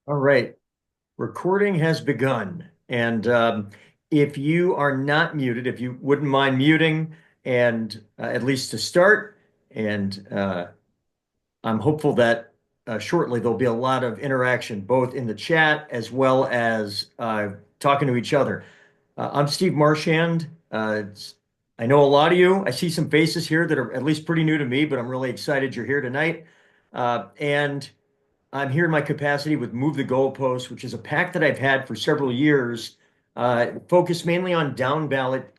All right, recording has begun. And if you are not muted, if you wouldn't mind muting, and at least to start, and I'm hopeful that shortly there'll be a lot of interaction both in the chat as well as talking to each other. I'm Steve Marchand. I know a lot of you. I see some faces here that are at least pretty new to me, but I'm really excited you're here tonight. And I'm here in my capacity with Move the Goalpost, which is a PAC that I've had for several years, focused mainly on down ballot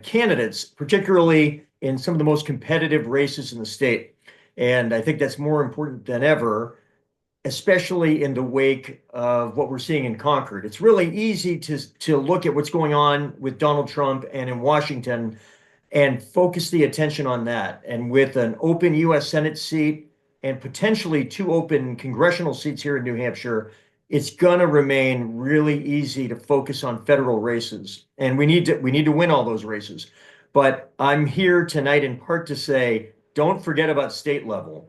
candidates, particularly in some of the most competitive races in the state. And I think that's more important than ever, especially in the wake of what we're seeing in Concord. It's really easy to look at what's going on with Donald Trump and in Washington and focus the attention on that. And with an open U.S. Senate seat and potentially two open congressional seats here in New Hampshire, it's going to remain really easy to focus on federal races. And we need to win all those races. But I'm here tonight in part to say, don't forget about state level,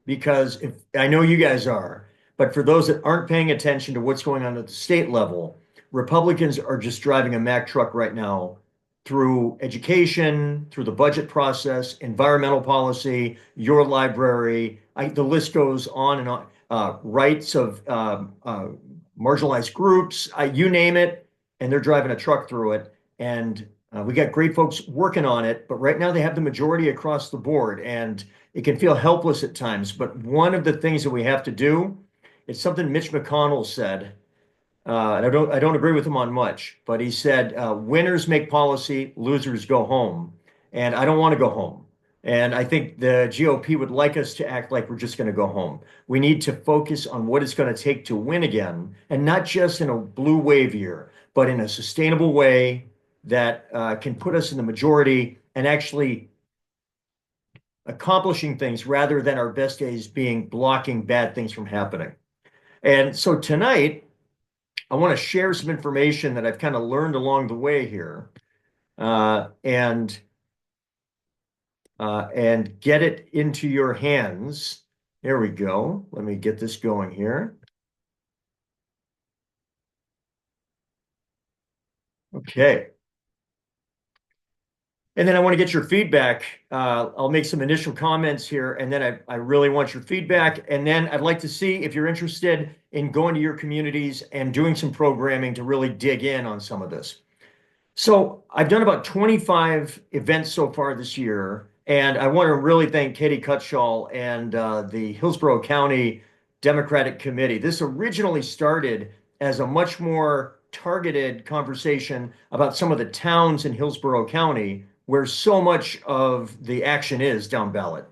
because if I know you guys are, but for those that aren't paying attention to what's going on at the state level, Republicans are just driving a Mack truck right now through education, through the budget process, environmental policy, your library. The list goes on and on. Rights of marginalized groups, you name it, and they're driving a truck through it. And we got great folks working on it, but right now they have the majority across the board. And it can feel helpless at times, but one of the things that we have to do, it's something Mitch McConnell said, and I don't agree with him on much, but he said, winners make policy, losers go home. And I don't want to go home. And I think the GOP would like us to act like we're just going to go home. We need to focus on what it's going to take to win again, and not just in a blue wave year, but in a sustainable way that can put us in the majority and actually accomplishing things rather than our best days being blocking bad things from happening. And so tonight, I want to share some information that I've kind of learned along the way here, and get it into your hands. There we go. Let me get this going here. Okay. And then I want to get your feedback. I'll make some initial comments here, and then I really want your feedback. And then I'd like to see if you're interested in going to your communities and doing some programming to really dig in on some of this. So I've done about 25 events so far this year, and I want to really thank Katie Cutshall and the Hillsborough County Democratic Committee. This originally started as a much more targeted conversation about some of the towns in Hillsborough County where so much of the action is down ballot.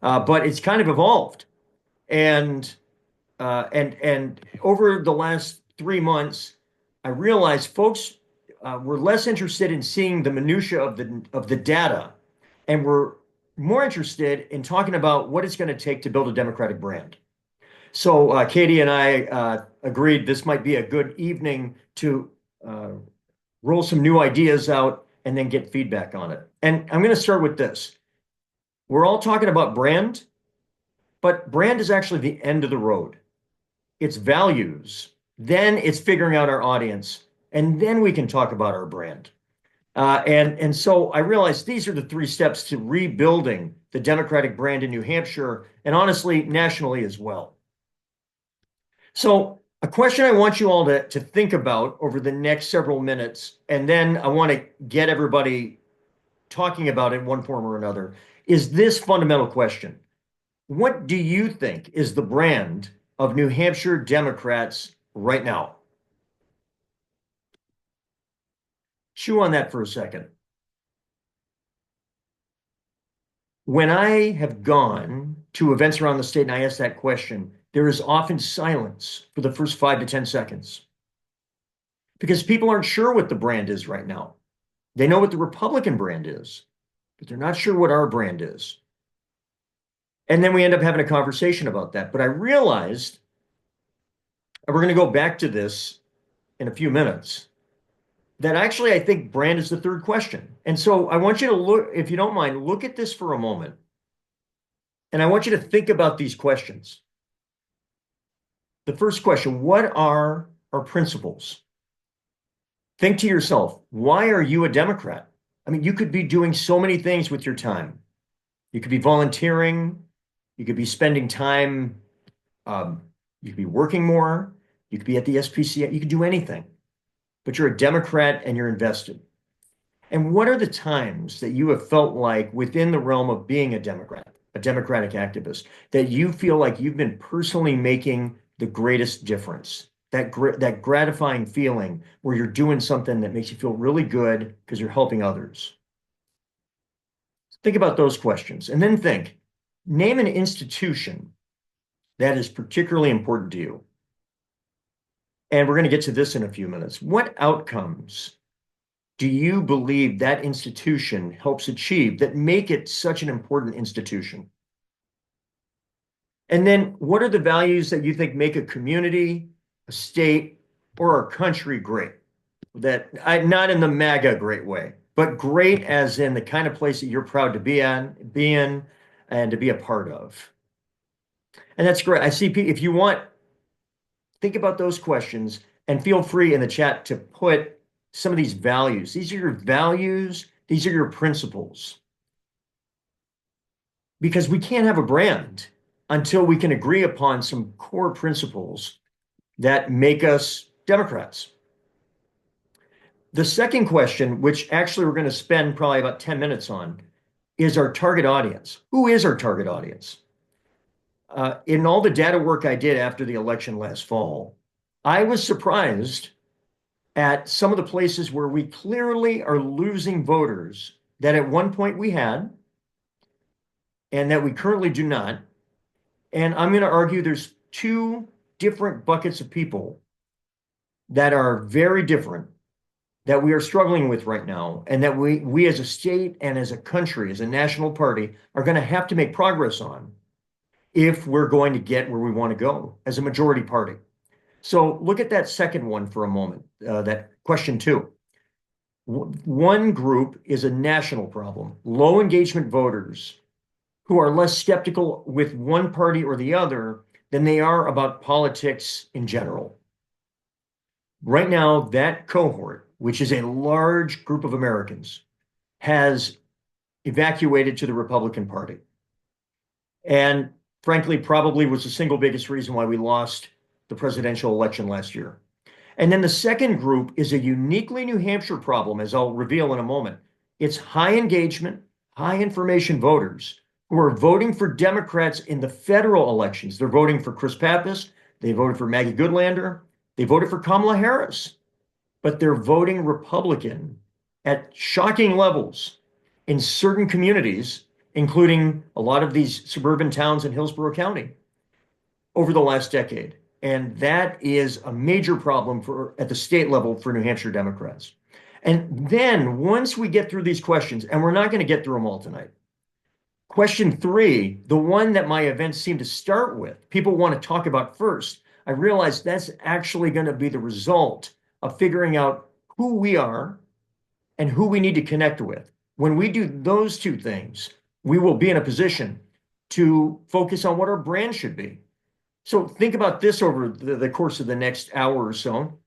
But it's kind of evolved. And and over the last 3 months, I realized folks were less interested in seeing the minutia of the data, and were more interested in talking about what it's going to take to build a Democratic brand. So Katie and I agreed this might be a good evening to uh, roll some new ideas out and then get feedback on it. And I'm going to start with this. We're all talking about brand, but brand is actually the end of the road. It's values, then it's figuring out our audience, and then we can talk about our brand. And so I realized these are the three steps to rebuilding the Democratic brand in New Hampshire, and honestly, nationally as well. So a question I want you all to think about over the next several minutes, and then I want to get everybody talking about it in one form or another, is this fundamental question. What do you think is the brand of New Hampshire Democrats right now? Chew on that for a second. When I have gone to events around the state and I ask that question, there is often silence for the first 5 to 10 seconds because people aren't sure what the brand is right now. They know what the Republican brand is, but they're not sure what our brand is. And then we end up having a conversation about that. But I realized, and we're going to go back to this in a few minutes, that actually I think brand is the third question. And so I want you to look, if you don't mind, look at this for a moment. And I want you to think about these questions. The first question, what are our principles? Think to yourself, why are you a Democrat? I mean, you could be doing so many things with your time. You could be volunteering. You could be spending time. Um, you could be working more. You could be at the SPCA. You could do anything, but you're a Democrat and you're invested. And what are the times that you have felt like within the realm of being a Democrat, a Democratic activist, that you feel like you've been personally making the greatest difference? That gratifying feeling where you're doing something that makes you feel really good because you're helping others. Think about those questions and then think, name an institution that is particularly important to you. And we're going to get to this in a few minutes. What outcomes do you believe that institution helps achieve that make it such an important institution? And then what are the values that you think make a community, a state, or a country great? Not in the MAGA great way, but great as in the kind of place that you're proud to be in, and to be a part of. And that's great. I see if you want, think about those questions and feel free in the chat to put some of these values. These are your values. These are your principles. Because we can't have a brand until we can agree upon some core principles that make us Democrats. The second question, which actually we're going to spend probably about 10 minutes on, is our target audience. Who is our target audience? In all the data work I did after the election last fall, I was surprised at some of the places where we clearly are losing voters that at one point we had and that we currently do not. And I'm going to argue there's two different buckets of people that are very different that we are struggling with right now, and that we as a state and as a country, as a national party, are going to have to make progress on if we're going to get where we want to go as a majority party. So look at that second one for a moment, that question two. One group is a national problem, low engagement voters who are less skeptical with one party or the other than they are about politics in general. Right now, that cohort, which is a large group of Americans, has evacuated to the Republican Party. And frankly, probably was the single biggest reason why we lost the presidential election last year. And then the second group is a uniquely New Hampshire problem, as I'll reveal in a moment. It's high engagement, high information voters who are voting for Democrats in the federal elections. They're voting for Chris Pappas. They voted for Maggie Goodlander. They voted for Kamala Harris. But they're voting Republican at shocking levels in certain communities, including a lot of these suburban towns in Hillsborough County over the last decade. And that is a major problem at the state level for New Hampshire Democrats. And then once we get through these questions, and we're not going to get through them all tonight, question three, the one that my events seem to start with, people want to talk about first, I realize that's actually going to be the result of figuring out who we are and who we need to connect with. When we do those two things, we will be in a position to focus on what our brand should be. So think about this over the course of the next hour or so.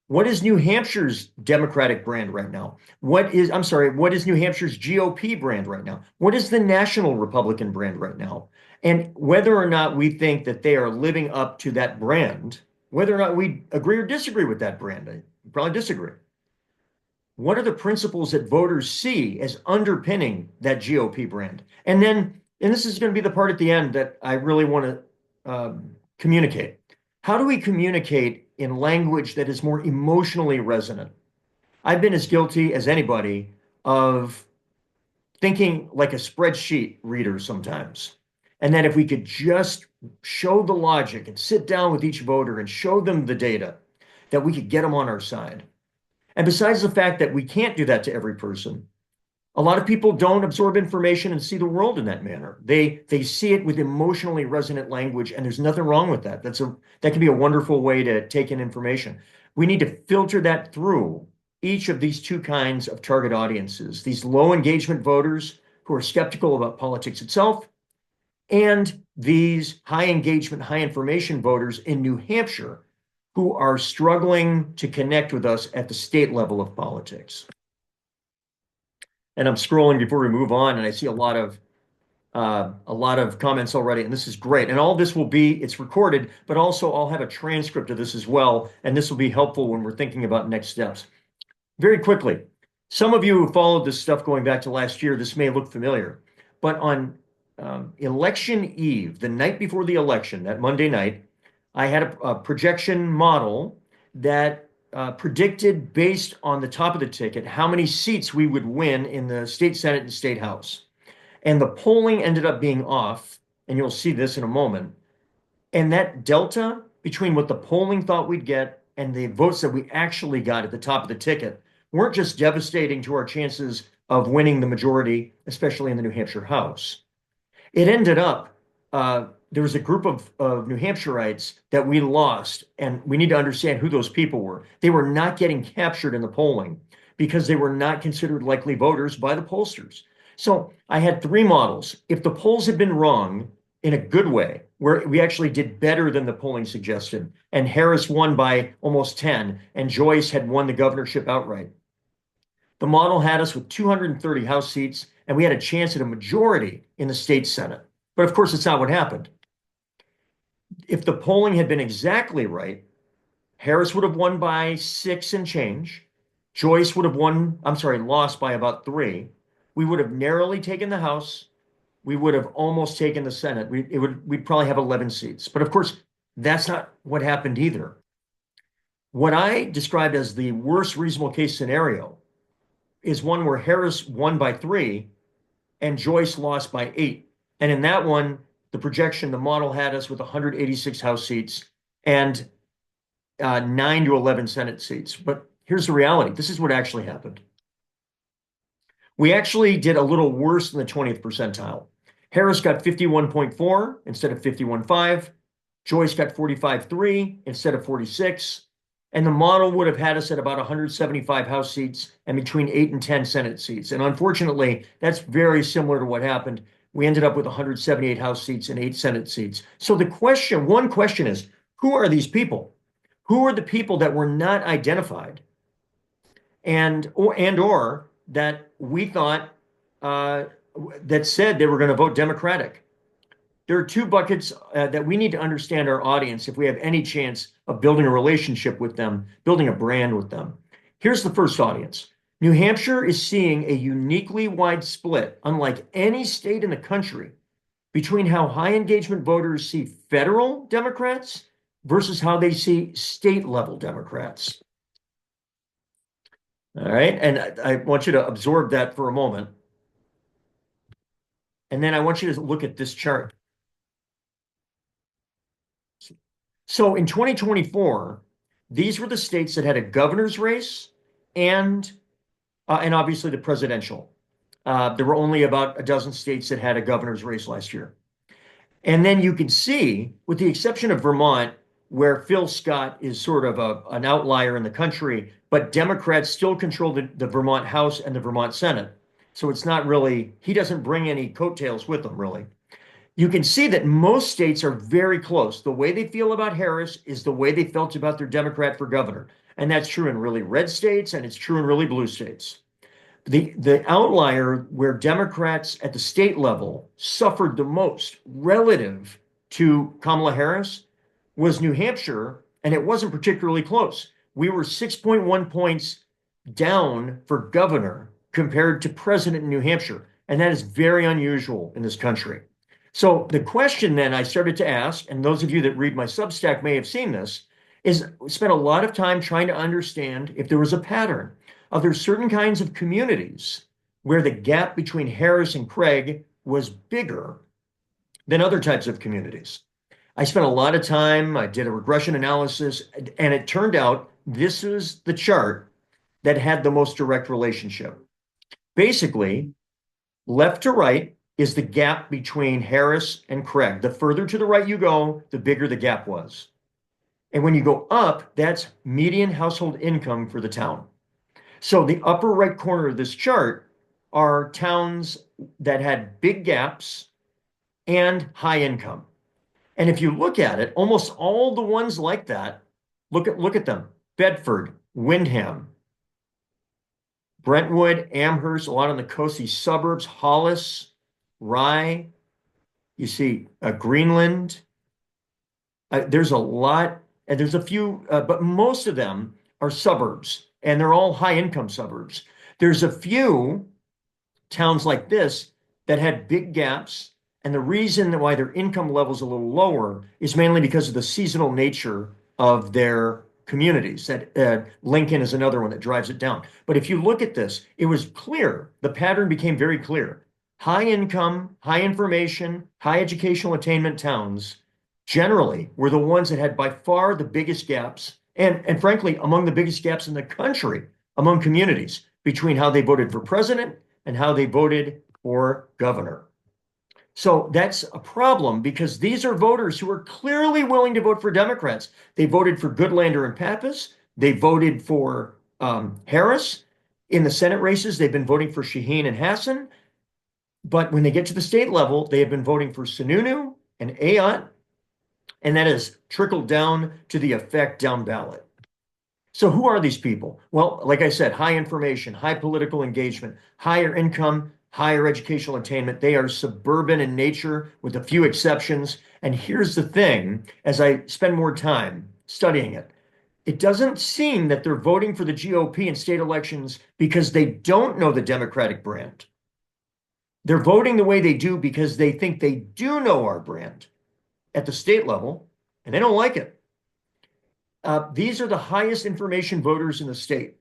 What is New Hampshire's Democratic brand right now? What is New Hampshire's GOP brand right now? What is the national Republican brand right now? And whether or not we think that they are living up to that brand, whether or not we agree or disagree with that brand, I probably disagree. What are the principles that voters see as underpinning that GOP brand? And this is going to be the part at the end that I really want to communicate. How do we communicate in language that is more emotionally resonant? I've been as guilty as anybody of thinking like a spreadsheet reader sometimes. And that if we could just show the logic and sit down with each voter and show them the data, that we could get them on our side. And besides the fact that we can't do that to every person, a lot of people don't absorb information and see the world in that manner. They see it with emotionally resonant language, and there's nothing wrong with that. That can be a wonderful way to take in information. We need to filter that through each of these two kinds of target audiences, these low engagement voters who are skeptical about politics itself, and these high engagement, high information voters in New Hampshire who are struggling to connect with us at the state level of politics. And I'm scrolling before we move on, and I see a lot of comments already, and this is great. And all this will be, it's recorded, but also I'll have a transcript of this as well, and this will be helpful when we're thinking about next steps. Very quickly, some of you who followed this stuff going back to last year, this may look familiar, but on election eve, the night before the election, that Monday night, I had a projection model that predicted based on the top of the ticket how many seats we would win in the state Senate and state House. And the polling ended up being off, and you'll see this in a moment. And that delta between what the polling thought we'd get and the votes that we actually got at the top of the ticket weren't just devastating to our chances of winning the majority, especially in the New Hampshire House. It ended up, there was a group of New Hampshireites that we lost, and we need to understand who those people were. They were not getting captured in the polling because they were not considered likely voters by the pollsters. So I had three models. If the polls had been wrong in a good way, where we actually did better than the polling suggested, and Harris won by almost 10, and Joyce had won the governorship outright, the model had us with 230 House seats, and we had a chance at a majority in the state Senate. But of course, it's not what happened. If the polling had been exactly right, Harris would have won by 6 and change. Joyce would have lost by about 3. We would have narrowly taken the House. We would have almost taken the Senate. We'd probably have 11 seats. But of course, that's not what happened either. What I described as the worst reasonable case scenario is one where Harris won by 3 and Joyce lost by 8. And in that one, the projection, the model had us with 186 House seats and 9 to 11 Senate seats. But here's the reality. This is what actually happened. We actually did a little worse than the 20th percentile. Harris got 51.4 instead of 51.5. Joyce got 45.3 instead of 46. And the model would have had us at about 175 House seats and between 8 and 10 Senate seats. And unfortunately, that's very similar to what happened. We ended up with 178 House seats and 8 Senate seats. So one question is, who are these people? Who are the people that were not identified or that we thought that said they were going to vote Democratic? There are two buckets that we need to understand our audience if we have any chance of building a relationship with them, building a brand with them. Here's the first audience. New Hampshire is seeing a uniquely wide split, unlike any state in the country, between how high engagement voters see federal Democrats versus how they see state level Democrats. All right, and I want you to absorb that for a moment. And then I want you to look at this chart. So in 2024, these were the states that had a governor's race and obviously the presidential. There were only about a dozen states that had a governor's race last year. And then you can see, with the exception of Vermont, where Phil Scott is sort of an outlier in the country, but Democrats still control the Vermont House and the Vermont Senate. So it's not really, he doesn't bring any coattails with him, really. You can see that most states are very close. The way they feel about Harris is the way they felt about their Democrat for governor. And that's true in really red states, and it's true in really blue states. The outlier where Democrats at the state level suffered the most relative to Kamala Harris was New Hampshire, and it wasn't particularly close. We were 6.1 points down for governor compared to president in New Hampshire, and that is very unusual in this country. So the question then I started to ask, and those of you that read my Substack may have seen this, is we spent a lot of time trying to understand if there was a pattern. Are there certain kinds of communities where the gap between Harris and Craig was bigger than other types of communities? I spent a lot of time, I did a regression analysis, and it turned out this is the chart that had the most direct relationship. Basically, left to right is the gap between Harris and Craig. The further to the right you go, the bigger the gap was. And when you go up, that's median household income for the town. So the upper right corner of this chart are towns that had big gaps and high income. And if you look at it, almost all the ones like that, look at them. Bedford, Windham, Brentwood, Amherst, a lot on the coastal suburbs, Hollis, Rye, you see Greenland. There's a lot, and there's a few, but most of them are suburbs, and they're all high income suburbs. There's a few towns like this that had big gaps. And the reason why their income level is a little lower is mainly because of the seasonal nature of their communities. That Lincoln is another one that drives it down. But if you look at this, it was clear. The pattern became very clear. High income, high information, high educational attainment towns generally were the ones that had by far the biggest gaps, and frankly, among the biggest gaps in the country among communities between how they voted for president and how they voted for governor. So that's a problem because these are voters who are clearly willing to vote for Democrats. They voted for Goodlander and Pappas. They voted for Harris. In the Senate races, they've been voting for Shaheen and Hassan. But when they get to the state level, they have been voting for Sununu and Ayotte, and that has trickled down to the effect down ballot. So who are these people? Well, like I said, high information, high political engagement, higher income, higher educational attainment. They are suburban in nature with a few exceptions. And here's the thing, as I spend more time studying it, it doesn't seem that they're voting for the GOP in state elections because they don't know the Democratic brand. They're voting the way they do because they think they do know our brand at the state level, and they don't like it. These are the highest information voters in the state.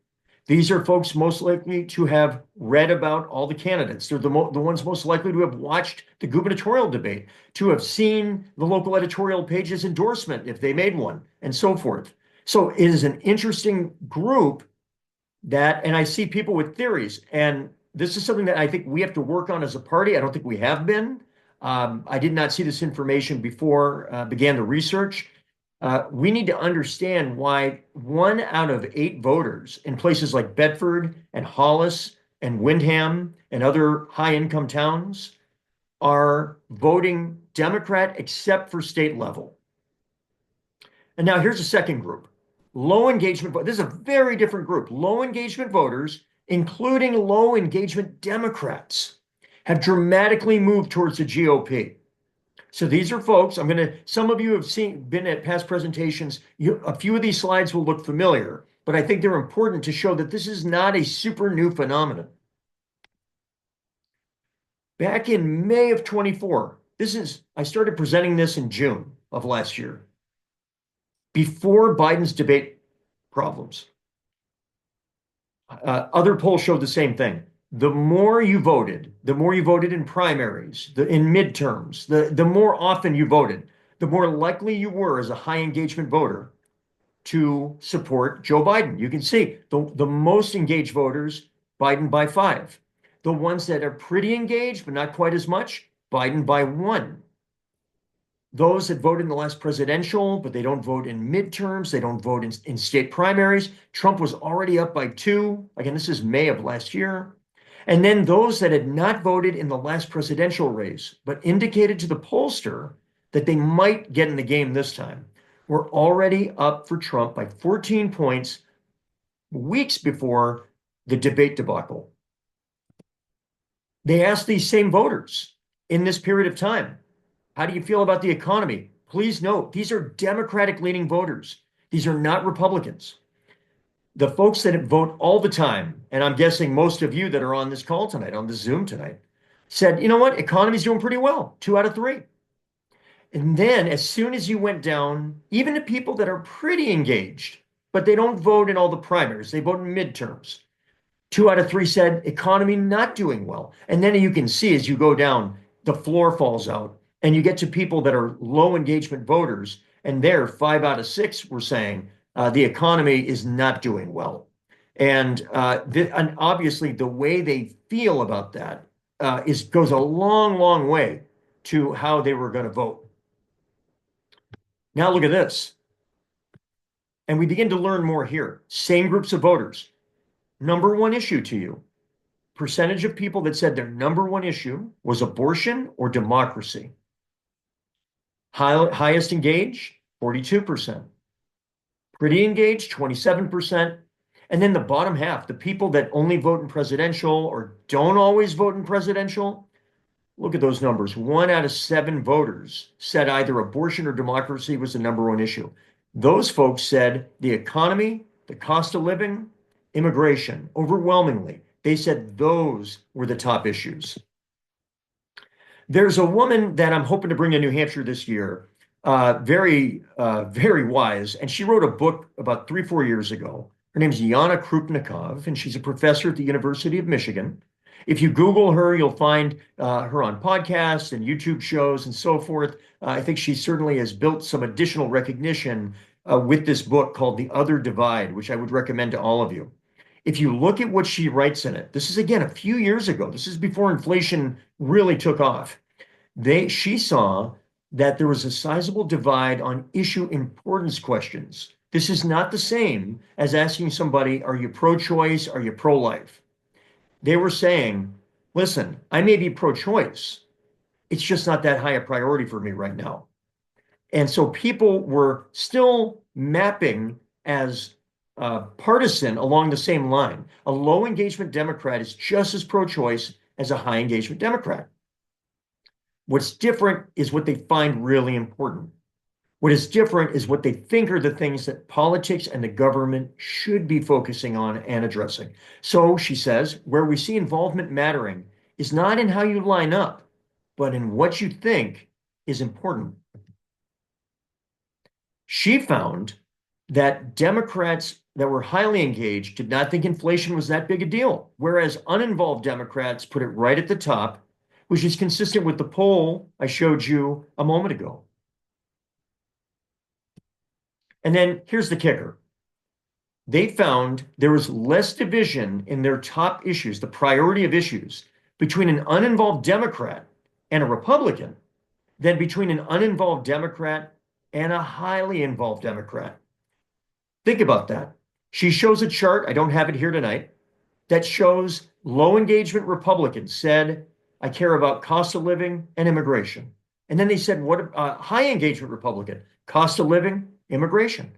These are folks most likely to have read about all the candidates. They're the ones most likely to have watched the gubernatorial debate, to have seen the local editorial page's endorsement if they made one, and so forth. So it is an interesting group that, and I see people with theories, and this is something that I think we have to work on as a party. I don't think we have been. I did not see this information before began the research. We need to understand why 1 out of 8 voters in places like Bedford and Hollis and Windham and other high-income towns are voting Democrat except for state level. And now here's a second group. Low engagement, this is a very different group. Low engagement voters, including low engagement Democrats, have dramatically moved towards the GOP. So these are folks, some of you have been at past presentations. A few of these slides will look familiar, but I think they're important to show that this is not a super new phenomenon. Back in May of 24, I started presenting this in June of last year, before Biden's debate problems. Other polls showed the same thing. The more you voted in primaries, in midterms, the more often you voted, the more likely you were as a high engagement voter to support Joe Biden. You can see the most engaged voters, Biden by 5. The ones that are pretty engaged, but not quite as much, Biden by 1. Those that voted in the last presidential, but they don't vote in midterms, they don't vote in state primaries. Trump was already up by 2. Again, this is May of last year. And then those that had not voted in the last presidential race, but indicated to the pollster that they might get in the game this time, were already up for Trump by 14 points weeks before the debate debacle. They asked these same voters in this period of time, how do you feel about the economy? Please note, these are Democratic leaning voters. These are not Republicans. The folks that vote all the time, and I'm guessing most of you that are on this call tonight, on this Zoom tonight, said, you know what, economy's doing pretty well, 2 out of 3. And then as soon as you went down, even to people that are pretty engaged, but they don't vote in all the primaries, they vote in midterms, 2 out of 3 said economy not doing well. And then you can see as you go down, the floor falls out and you get to people that are low engagement voters, and there 5 out of 6 were saying, the economy is not doing well. And obviously the way they feel about that goes a long, long way to how they were going to vote. Now look at this. And we begin to learn more here. Same groups of voters. Number 1 issue to you. Percentage of people that said their number 1 issue was abortion or democracy. Highest engaged, 42%. Pretty engaged, 27%. And then the bottom half, the people that only vote in presidential or don't always vote in presidential, look at those numbers. 1 out of 7 voters said either abortion or democracy was the number one issue. Those folks said the economy, the cost of living, immigration, overwhelmingly. They said those were the top issues. There's a woman that I'm hoping to bring to New Hampshire this year, very wise, and she wrote a book about 3, 4 years ago. Her name's Yana Krupnikov, and she's a professor at the University of Michigan. If you Google her, you'll find her on podcasts and YouTube shows and so forth. I think she certainly has built some additional recognition with this book called The Other Divide, which I would recommend to all of you. If you look at what she writes in it, this is again a few years ago. This is before inflation really took off. She saw that there was a sizable divide on issue importance questions. This is not the same as asking somebody, are you pro-choice? Are you pro-life? They were saying, listen, I may be pro-choice. It's just not that high a priority for me right now. And so people were still mapping as partisan along the same line. A low engagement Democrat is just as pro-choice as a high engagement Democrat. What's different is what they find really important. What is different is what they think are the things that politics and the government should be focusing on and addressing. So she says, where we see involvement mattering is not in how you line up, but in what you think is important. She found that Democrats that were highly engaged did not think inflation was that big a deal, whereas uninvolved Democrats put it right at the top, which is consistent with the poll I showed you a moment ago. And then here's the kicker. They found there was less division in their top issues, the priority of issues, between an uninvolved Democrat and a Republican than between an uninvolved Democrat and a highly involved Democrat. Think about that. She shows a chart, I don't have it here tonight, that shows low engagement Republicans said, I care about cost of living and immigration. And then they said, what high engagement Republican? Cost of living, immigration.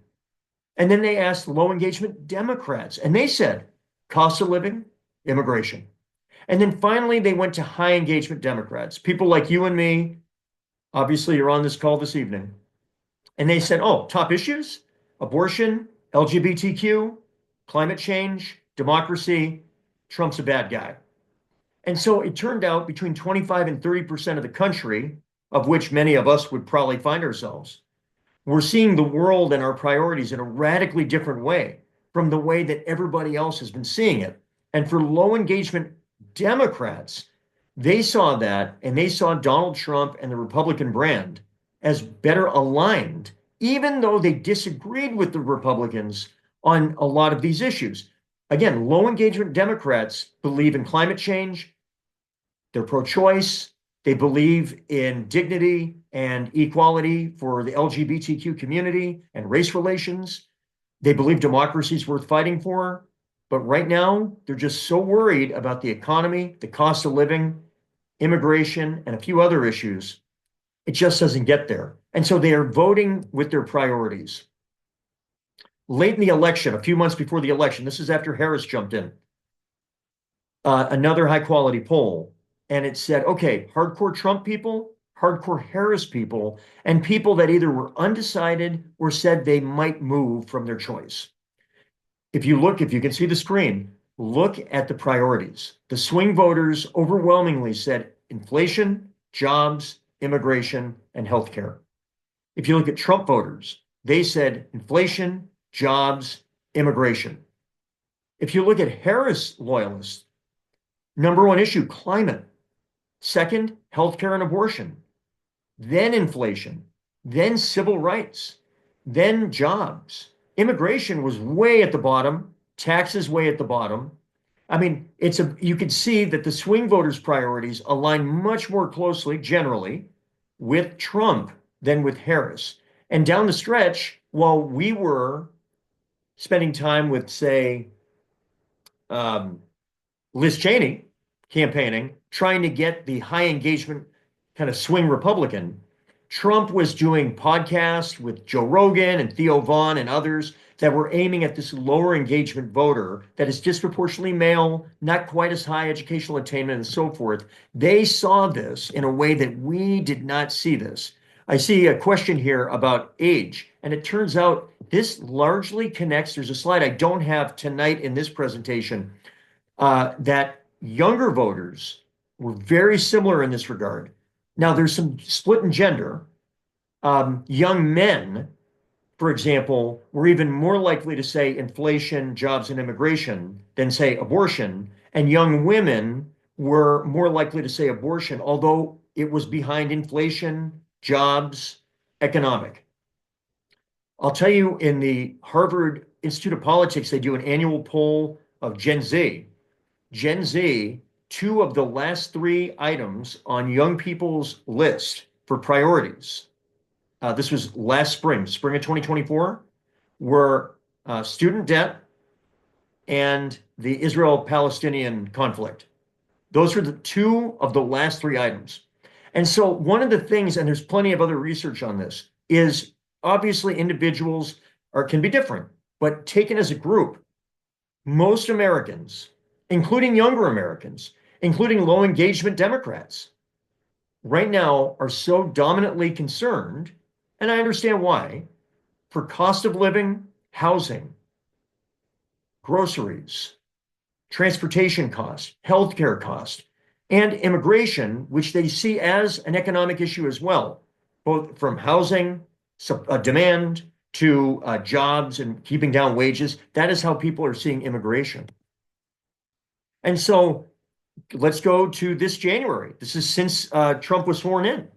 And then they asked low engagement Democrats, and they said cost of living, immigration. And then finally, they went to high engagement Democrats, people like you and me. Obviously, you're on this call this evening. And they said, oh, top issues, abortion, LGBTQ, climate change, democracy, Trump's a bad guy. And so it turned out between 25 and 30% of the country, of which many of us would probably find ourselves, we're seeing the world and our priorities in a radically different way from the way that everybody else has been seeing it. And for low engagement Democrats, they saw that and they saw Donald Trump and the Republican brand as better aligned, even though they disagreed with the Republicans on a lot of these issues. Again, low engagement Democrats believe in climate change. They're pro-choice. They believe in dignity and equality for the LGBTQ community and race relations. They believe democracy is worth fighting for. But right now, they're just so worried about the economy, the cost of living, immigration, and a few other issues. It just doesn't get there. And so they are voting with their priorities. Late in the election, a few months before the election, this is after Harris jumped in, another high quality poll. And it said, okay, hardcore Trump people, hardcore Harris people, and people that either were undecided or said they might move from their choice. If you can see the screen, look at the priorities. The swing voters overwhelmingly said inflation, jobs, immigration, and healthcare. If you look at Trump voters, they said inflation, jobs, immigration. If you look at Harris loyalists, number one issue, climate. Second, healthcare and abortion. Then inflation. Then civil rights. Then jobs. Immigration was way at the bottom. Taxes way at the bottom. I mean, you could see that the swing voters' priorities align much more closely, generally, with Trump than with Harris. And down the stretch, while we were spending time with, say, Liz Cheney campaigning, trying to get the high engagement kind of swing Republican, Trump was doing podcasts with Joe Rogan and Theo Vaughn and others that were aiming at this lower engagement voter that is disproportionately male, not quite as high educational attainment, and so forth. They saw this in a way that we did not see this. I see a question here about age, and it turns out this largely connects. There's a slide I don't have tonight in this presentation that younger voters were very similar in this regard. Now, there's some split in gender. Young men, for example, were even more likely to say inflation, jobs, and immigration than say abortion. And young women were more likely to say abortion, although it was behind inflation, jobs, economic. I'll tell you, in the Harvard Institute of Politics, they do an annual poll of Gen Z. Gen Z, two of the last three items on young people's list for priorities, this was last spring of 2024, were student debt and the Israel-Palestinian conflict. Those were the two of the last three items. And so one of the things, and there's plenty of other research on this, is obviously individuals can be different, but taken as a group, most Americans, including younger Americans, including low engagement Democrats, right now are so dominantly concerned, and I understand why, for cost of living, housing, groceries, transportation costs, healthcare costs, and immigration, which they see as an economic issue as well, both from housing demand to jobs and keeping down wages. That is how people are seeing immigration. And so let's go to this January. This is since Trump was sworn in.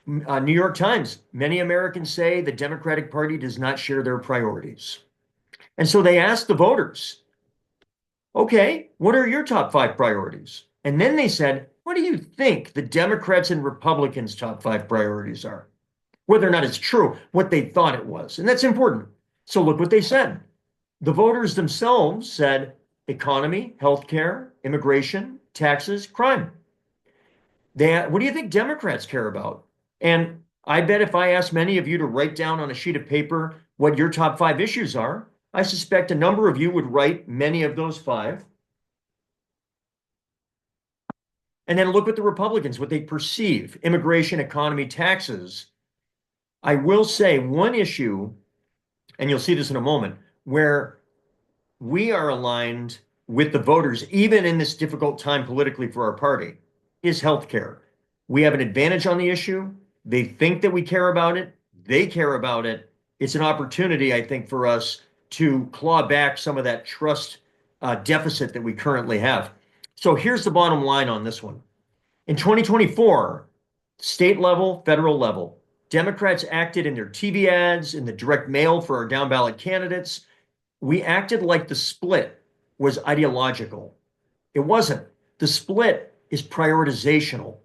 New York Times, many Americans say the Democratic Party does not share their priorities. And so they asked the voters, okay, what are your top 5 priorities? And then they said, what do you think the Democrats and Republicans' top 5 priorities are? Whether or not it's true, what they thought it was. And that's important. So look what they said. The voters themselves said economy, healthcare, immigration, taxes, crime. What do you think Democrats care about? And I bet if I ask many of you to write down on a sheet of paper what your top 5 issues are, I suspect a number of you would write many of those 5. And then look at the Republicans, what they perceive, immigration, economy, taxes. I will say one issue, and you'll see this in a moment, where we are aligned with the voters, even in this difficult time politically for our party, is healthcare. We have an advantage on the issue. They think that we care about it. They care about it. It's an opportunity, I think, for us to claw back some of that trust deficit that we currently have. So here's the bottom line on this one. In 2024, state level, federal level, Democrats acted in their TV ads, in the direct mail for our down ballot candidates. We acted like the split was ideological. It wasn't. The split is prioritizational.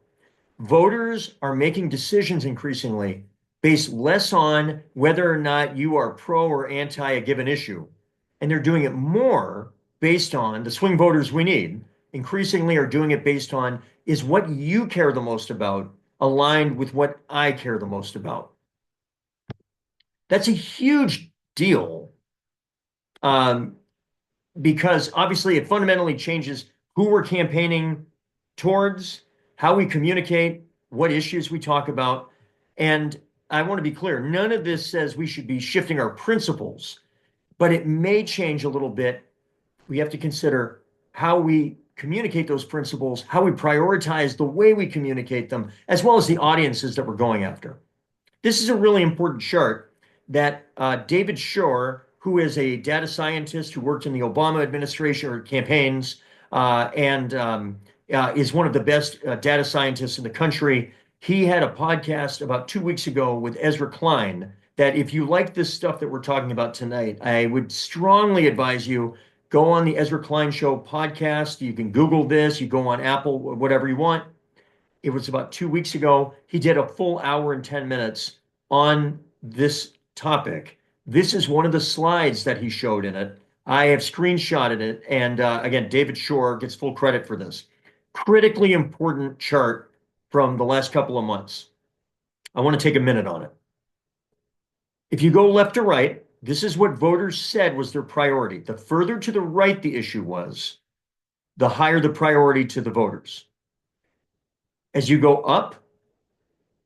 Voters are making decisions increasingly based less on whether or not you are pro or anti a given issue. And they're doing it more based on the swing voters we need, increasingly are doing it based on, is what you care the most about aligned with what I care the most about? That's a huge deal because obviously it fundamentally changes who we're campaigning towards, how we communicate, what issues we talk about. And I want to be clear, none of this says we should be shifting our principles, but it may change a little bit. We have to consider how we communicate those principles, how we prioritize the way we communicate them, as well as the audiences that we're going after. This is a really important chart that David Shore, who is a data scientist who worked in the Obama administration or campaigns and is one of the best data scientists in the country. He had a podcast about 2 weeks ago with Ezra Klein that if you like this stuff that we're talking about tonight, I would strongly advise you go on the Ezra Klein Show podcast. You can Google this, you go on Apple, whatever you want. It was about 2 weeks ago. He did a full hour and 10 minutes on this topic. This is one of the slides that he showed in it. I have screenshotted it. And again, David Shore gets full credit for this. Critically important chart from the last couple of months. I want to take a minute on it. If you go left to right, this is what voters said was their priority. The further to the right the issue was, the higher the priority to the voters. As you go up,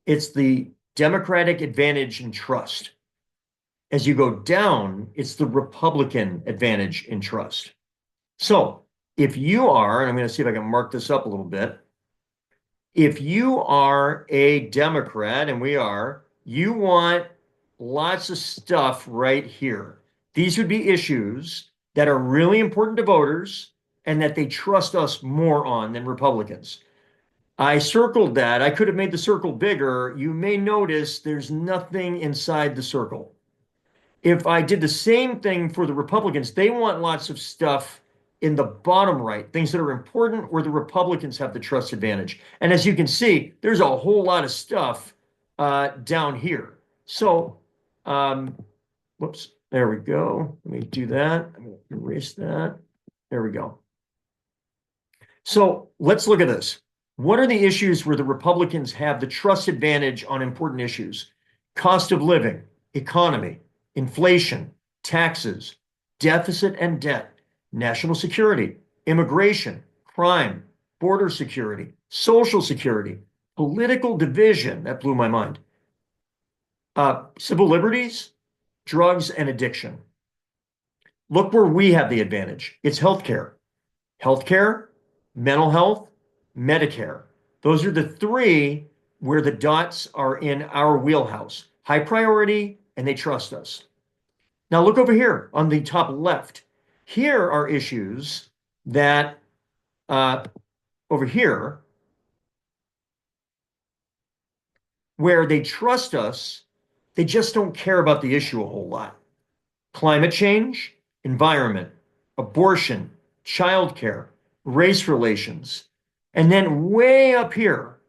it's the Democratic advantage and trust. As you go down, it's the Republican advantage and trust. So if you are, and I'm going to see if I can mark this up a little bit, if you are a Democrat, and we are, you want lots of stuff right here. These would be issues that are really important to voters and that they trust us more on than Republicans. I circled that. I could have made the circle bigger. You may notice there's nothing inside the circle. If I did the same thing for the Republicans, they want lots of stuff in the bottom right, things that are important where the Republicans have the trust advantage. And as you can see, there's a whole lot of stuff down here. So, whoops, there we go. Let me do that. I'm going to erase that. There we go. So let's look at this. What are the issues where the Republicans have the trust advantage on important issues? Cost of living, economy, inflation, taxes, deficit and debt, national security, immigration, crime, border security, social security, political division, that blew my mind, civil liberties, drugs, and addiction. Look where we have the advantage. It's healthcare. Healthcare, mental health, Medicare. Those are the three where the dots are in our wheelhouse. High priority, and they trust us. Now look over here on the top left. Here are issues that over here where they trust us, they just don't care about the issue a whole lot. Climate change, environment, abortion, childcare, race relations. And then way up here,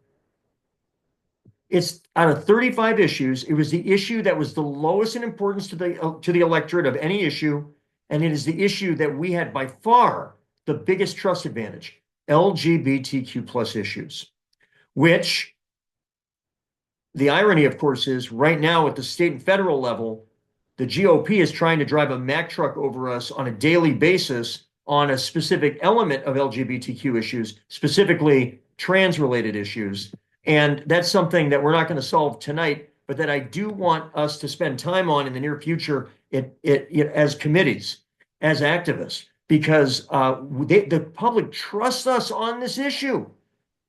it's out of 35 issues, it was the issue that was the lowest in importance to the electorate of any issue, and it is the issue that we had by far the biggest trust advantage, LGBTQ plus issues, which the irony, of course, is right now at the state and federal level, the GOP is trying to drive a Mack truck over us on a daily basis on a specific element of LGBTQ issues, specifically trans-related issues. And that's something that we're not going to solve tonight, but that I do want us to spend time on in the near future as committees, as activists, because the public trusts us on this issue.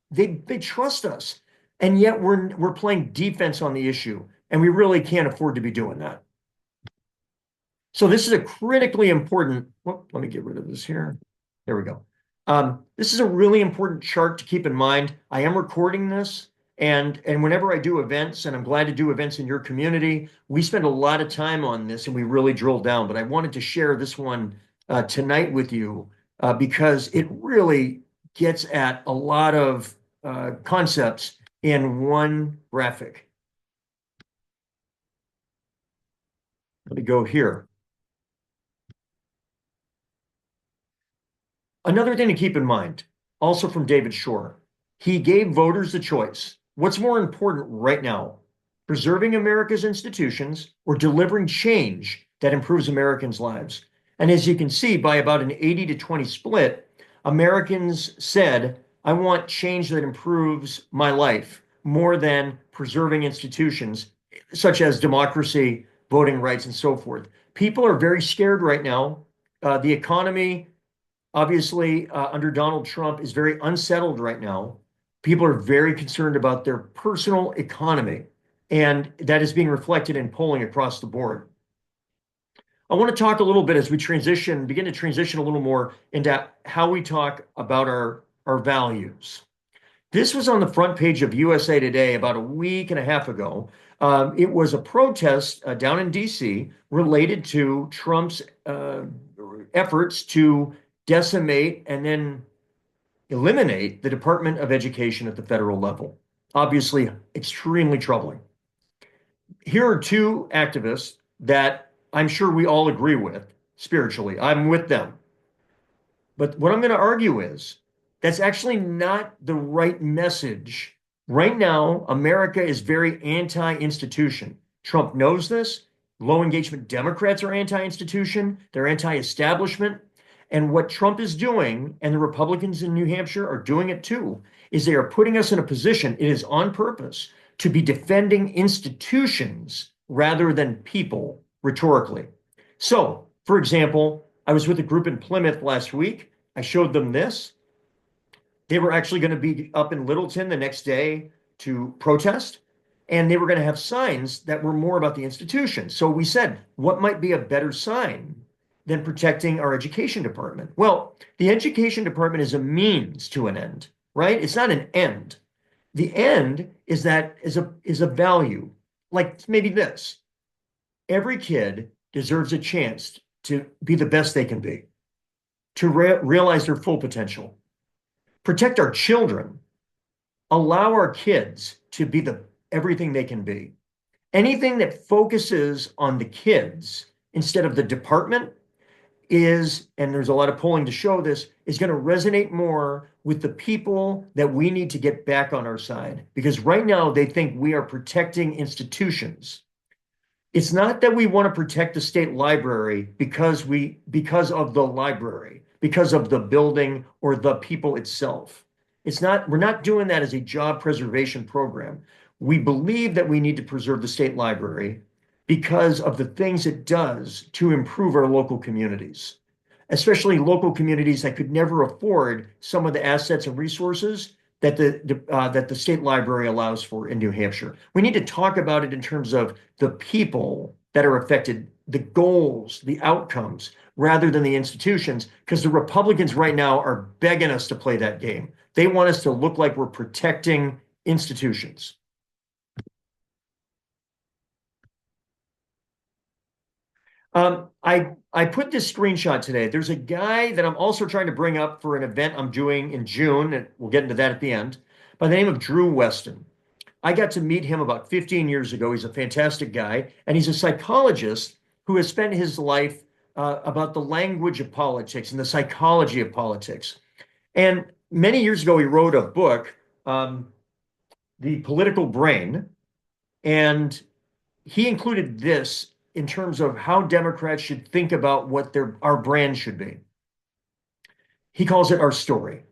They trust us. And yet we're playing defense on the issue, and we really can't afford to be doing that. So this is a critically important, let me get rid of this here. There we go. This is a really important chart to keep in mind. I am recording this, and whenever I do events, and I'm glad to do events in your community, we spend a lot of time on this and we really drill down. But I wanted to share this one tonight with you because it really gets at a lot of concepts in one graphic. Let me go here. Another thing to keep in mind, also from David Shore, he gave voters the choice. What's more important right now, preserving America's institutions or delivering change that improves Americans' lives? And as you can see, by about an 80 to 20 split, Americans said, I want change that improves my life more than preserving institutions such as democracy, voting rights, and so forth. People are very scared right now. The economy, obviously, under Donald Trump, is very unsettled right now. People are very concerned about their personal economy, and that is being reflected in polling across the board. I want to talk a little bit as we begin to transition a little more into how we talk about our values. This was on the front page of USA Today about a week and a half ago. It was a protest down in DC related to Trump's efforts to decimate and then eliminate the Department of Education at the federal level. Obviously, extremely troubling. Here are two activists that I'm sure we all agree with spiritually. I'm with them. But what I'm going to argue is that's actually not the right message Right now, America is very anti-institution. Trump knows this. Low engagement Democrats are anti-institution. They're anti-establishment. And what Trump is doing, and the Republicans in New Hampshire are doing it too, is they are putting us in a position, it is on purpose, to be defending institutions rather than people rhetorically. So, for example, I was with a group in Plymouth last week. I showed them this. They were actually going to be up in Littleton the next day to protest, and they were going to have signs that were more about the institution. So we said, what might be a better sign than protecting our education department? Well, the education department is a means to an end, right? It's not an end. The end is a value, like maybe this. Every kid deserves a chance to be the best they can be, to realize their full potential. Protect our children, allow our kids to be the everything they can be. Anything that focuses on the kids instead of the department is, and there's a lot of polling to show this, is going to resonate more with the people that we need to get back on our side. Because right now they think we are protecting institutions. It's not that we want to protect the state library because of the library, because of the building or the people itself. We're not doing that as a job preservation program. We believe that we need to preserve the state library because of the things it does to improve our local communities, especially local communities that could never afford some of the assets and resources that the state library allows for in New Hampshire. We need to talk about it in terms of the people that are affected, the goals, the outcomes, rather than the institutions, because the Republicans right now are begging us to play that game. They want us to look like we're protecting institutions. I put this screenshot today. There's a guy that I'm also trying to bring up for an event I'm doing in June, and we'll get into that at the end, by the name of Drew Weston. I got to meet him about 15 years ago. He's a fantastic guy, and he's a psychologist who has spent his life about the language of politics and the psychology of politics. And many years ago, he wrote a book, The Political Brain, and he included this in terms of how Democrats should think about what our brand should be. He calls it our story.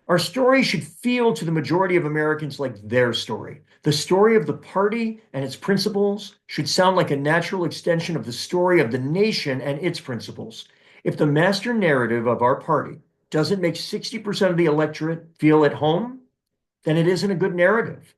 Our story should feel to the majority of Americans like their story. The story of the party and its principles should sound like a natural extension of the story of the nation and its principles. If the master narrative of our party doesn't make 60% of the electorate feel at home, then it isn't a good narrative.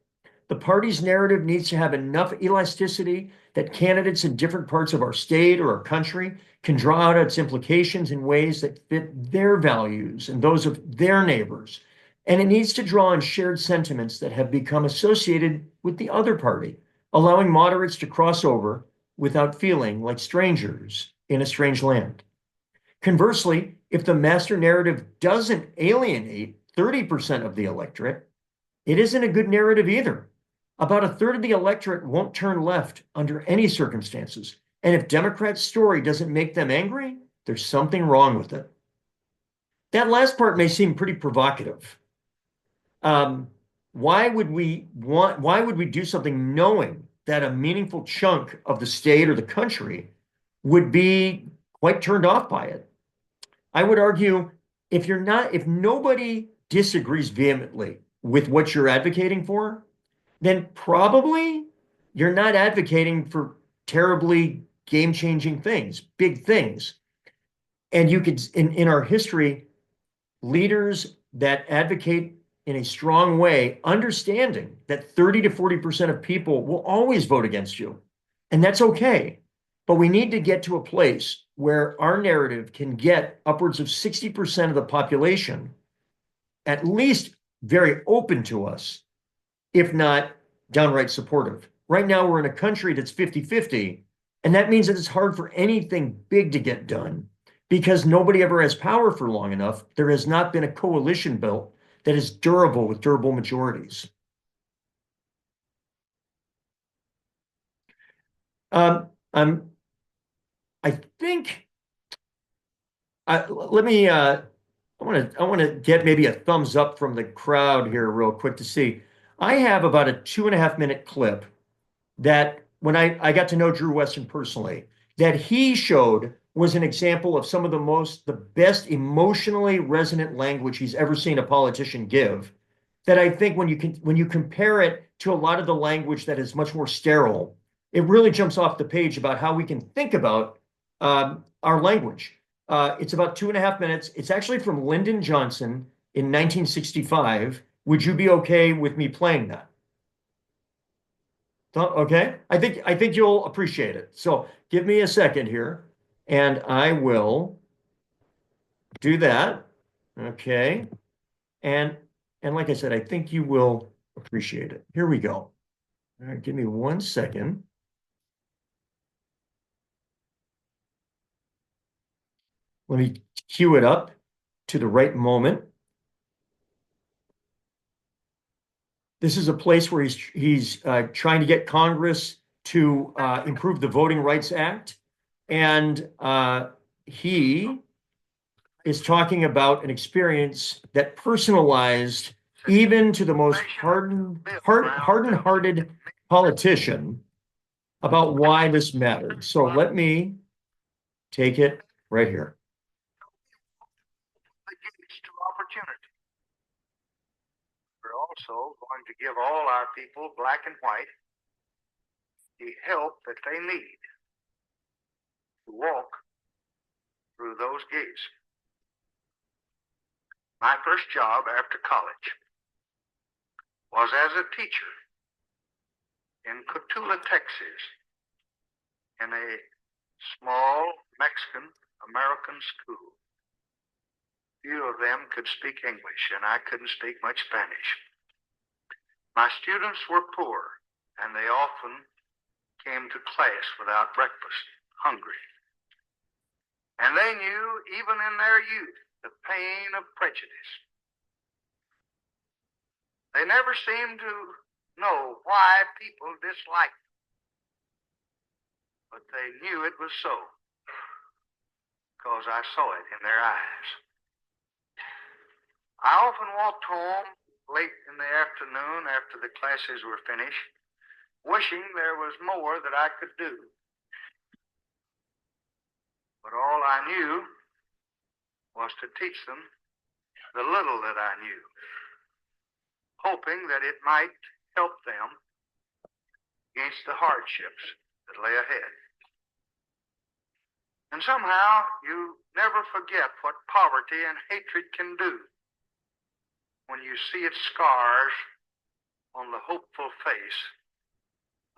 The party's narrative needs to have enough elasticity that candidates in different parts of our state or our country can draw out its implications in ways that fit their values and those of their neighbors. And it needs to draw on shared sentiments that have become associated with the other party, allowing moderates to cross over without feeling like strangers in a strange land. Conversely, if the master narrative doesn't alienate 30% of the electorate, it isn't a good narrative either. About a third of the electorate won't turn left under any circumstances. And if Democrats' story doesn't make them angry, there's something wrong with it. That last part may seem pretty provocative. Why would we do something knowing that a meaningful chunk of the state or the country would be quite turned off by it? I would argue if nobody disagrees vehemently with what you're advocating for, then probably you're not advocating for terribly game-changing things, big things. And you could, in our history, leaders that advocate in a strong way, understanding that 30 to 40% of people will always vote against you. And that's okay. But we need to get to a place where our narrative can get upwards of 60% of the population at least very open to us, if not downright supportive. Right now, we're in a country that's 50-50, and that means that it's hard for anything big to get done because nobody ever has power for long enough. There has not been a coalition built that is durable with durable majorities. I think let me I want to get maybe a thumbs up from the crowd here real quick to see. I have about a 2.5 minute clip that when I got to know Drew Weston personally, that he showed was an example of some of the best emotionally resonant language he's ever seen a politician give. That I think when you compare it to a lot of the language that is much more sterile, it really jumps off the page about how we can think about our language. It's about 2.5 minutes. It's actually from Lyndon Johnson in 1965. Would you be okay with me playing that? Okay, I think you'll appreciate it. So give me a second here, and I will do that. Okay, and and like I said, I think you will appreciate it. Here we go. All right, give me 1 second. Let me cue it up to the right moment. This is a place where he's trying to get Congress to improve the Voting Rights Act, and he is talking about an experience that personalized even to the most hardened-hearted politician about why this mattered. So let me take it right here. The gates to opportunity. We're also going to give all our people, black and white, the help that they need to walk through those gates. My first job after college was as a teacher in Cotulla, Texas, in a small Mexican American school. Few of them could speak English, and I couldn't speak much Spanish. My students were poor, and they often came to class without breakfast, hungry. And they knew, even in their youth, the pain of prejudice. They never seemed to know why people disliked them, but they knew it was so, because I saw it in their eyes. I often walked home late in the afternoon after the classes were finished, wishing there was more that I could do. But all I knew was to teach them the little that I knew, hoping that it might help them against the hardships that lay ahead. And somehow you never forget what poverty and hatred can do when you see its scars on the hopeful face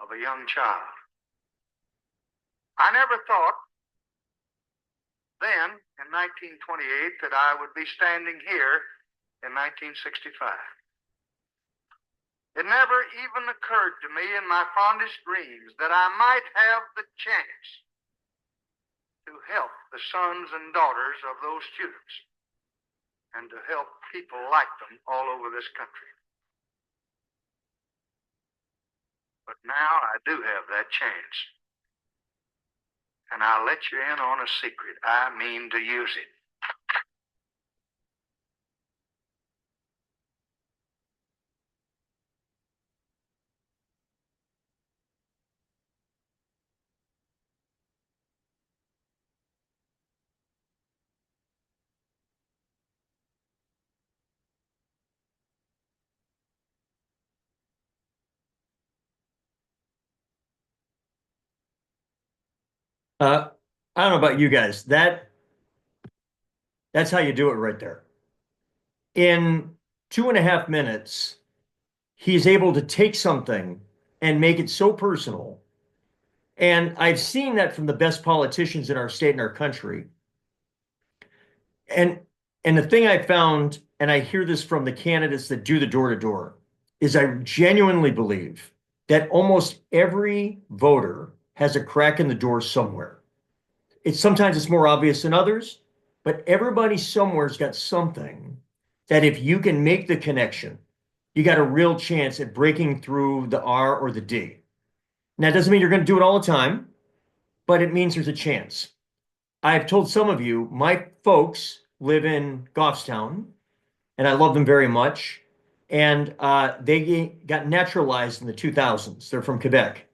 of a young child. I never thought then, in 1928, that I would be standing here in 1965. It never even occurred to me in my fondest dreams that I might have the chance to help the sons and daughters of those students and to help people like them all over this country. But now I do have that chance. And I'll let you in on a secret. I mean to use it. Uh, I don't know about you guys. That's how you do it right there. In 2.5 minutes, he's able to take something and make it so personal. And I've seen that from the best politicians in our state and our country. And and the thing I found, and I hear this from the candidates that do the door to door, is I genuinely believe that almost every voter has a crack in the door somewhere. Sometimes it's more obvious than others, but everybody somewhere's got something that if you can make the connection, you got a real chance at breaking through the R or the D. Now, it doesn't mean you're going to do it all the time, but it means there's a chance. I've told some of you, my folks live in Goffstown, and I love them very much. and they got naturalized in the 2000s. They're from Quebec,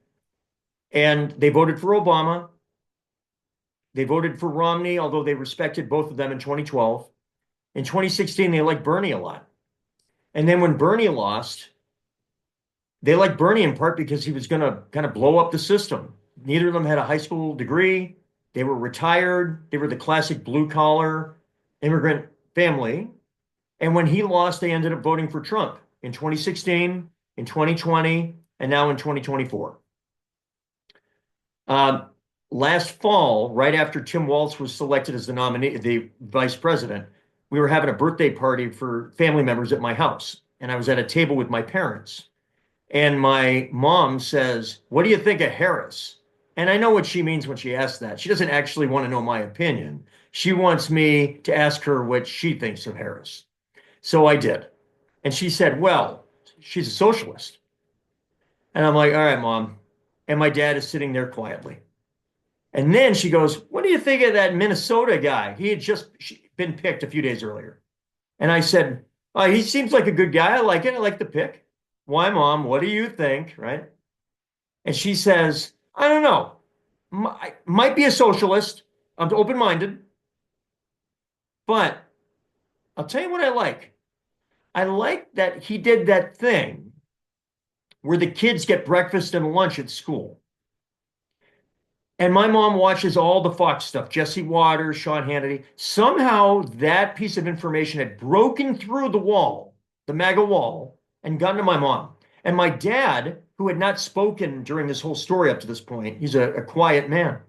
and they voted for Obama. They voted for Romney, although they respected both of them in 2012. In 2016, they liked Bernie a lot. And then when Bernie lost, they liked Bernie in part because he was going to kind of blow up the system. Neither of them had a high school degree. They were retired. They were the classic blue collar immigrant family. And when he lost, they ended up voting for Trump in 2016, in 2020, and now in 2024. Um, Last fall, right after Tim Walz was selected as the nominee, the vice president, we were having a birthday party for family members at my house. And I was at a table with my parents. And my mom says, "What do you think of Harris?" And I know what she means when she asks that. She doesn't actually want to know my opinion. She wants me to ask her what she thinks of Harris. So I did. And she said, "Well, she's a socialist." And I'm like, "All right, mom." And my dad is sitting there quietly. And then she goes, "What do you think of that Minnesota guy? He had just been picked a few days earlier." And I said, "He seems like a good guy. I like it. I like the pick." "Why, mom? What do you think?" Right? And she says, "I don't know. Might be a socialist. I'm open-minded, but I'll tell you what I like. I like that he did that thing where the kids get breakfast and lunch at school. And my mom watches all the Fox stuff, Jesse Waters, Sean Hannity. Somehow that piece of information had broken through the wall, the MAGA wall, and gotten to my mom. And my dad, who had not spoken during this whole story up to this point, he's a quiet man.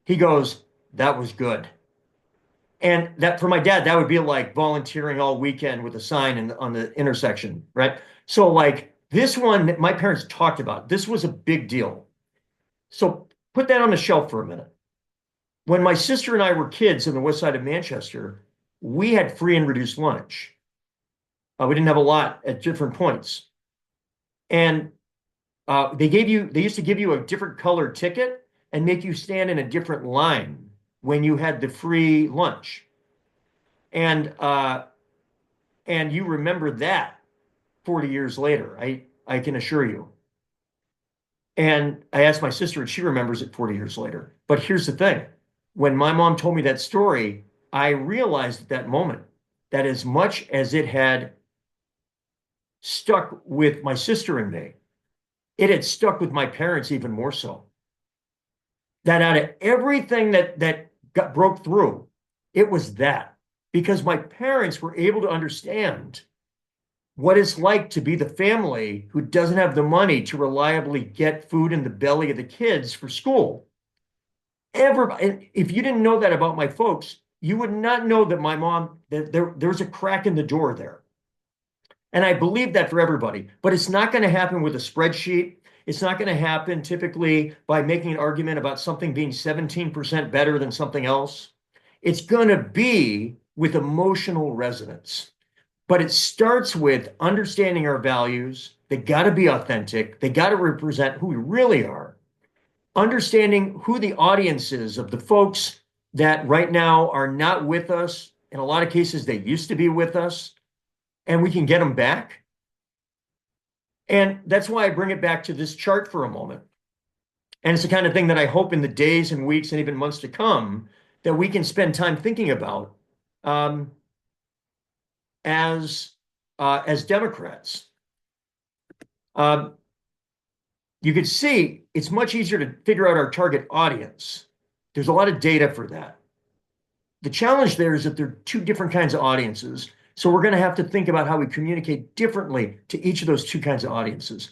He goes, "That was good." And that for my dad, that would be like volunteering all weekend with a sign on the intersection, right? So like this one that my parents talked about, this was a big deal. So put that on the shelf for a minute. When my sister and I were kids in the west side of Manchester, we had free and reduced lunch. We didn't have a lot at different points. And they used to give you a different colored ticket and make you stand in a different line when you had the free lunch. And and you remember that 40 years later, I can assure you. And I asked my sister, and she remembers it 40 years later. But here's the thing. When my mom told me that story, I realized at that moment that as much as it had stuck with my sister and me, it had stuck with my parents even more so. That out of everything that broke through, it was that because my parents were able to understand what it's like to be the family who doesn't have the money to reliably get food in the belly of the kids for school. If you didn't know that about my folks, you would not know that my mom, that there's a crack in the door there. And I believe that for everybody, but it's not going to happen with a spreadsheet. It's not going to happen typically by making an argument about something being 17% better than something else. It's going to be with emotional resonance. But it starts with understanding our values. They got to be authentic. They got to represent who we really are. Understanding who the audience is of the folks that right now are not with us. In a lot of cases, they used to be with us, and we can get them back. And that's why I bring it back to this chart for a moment. And it's the kind of thing that I hope in the days and weeks and even months to come that we can spend time thinking about as Democrats. You could see it's much easier to figure out our target audience. There's a lot of data for that. The challenge there is that there are two different kinds of audiences. So we're going to have to think about how we communicate differently to each of those two kinds of audiences.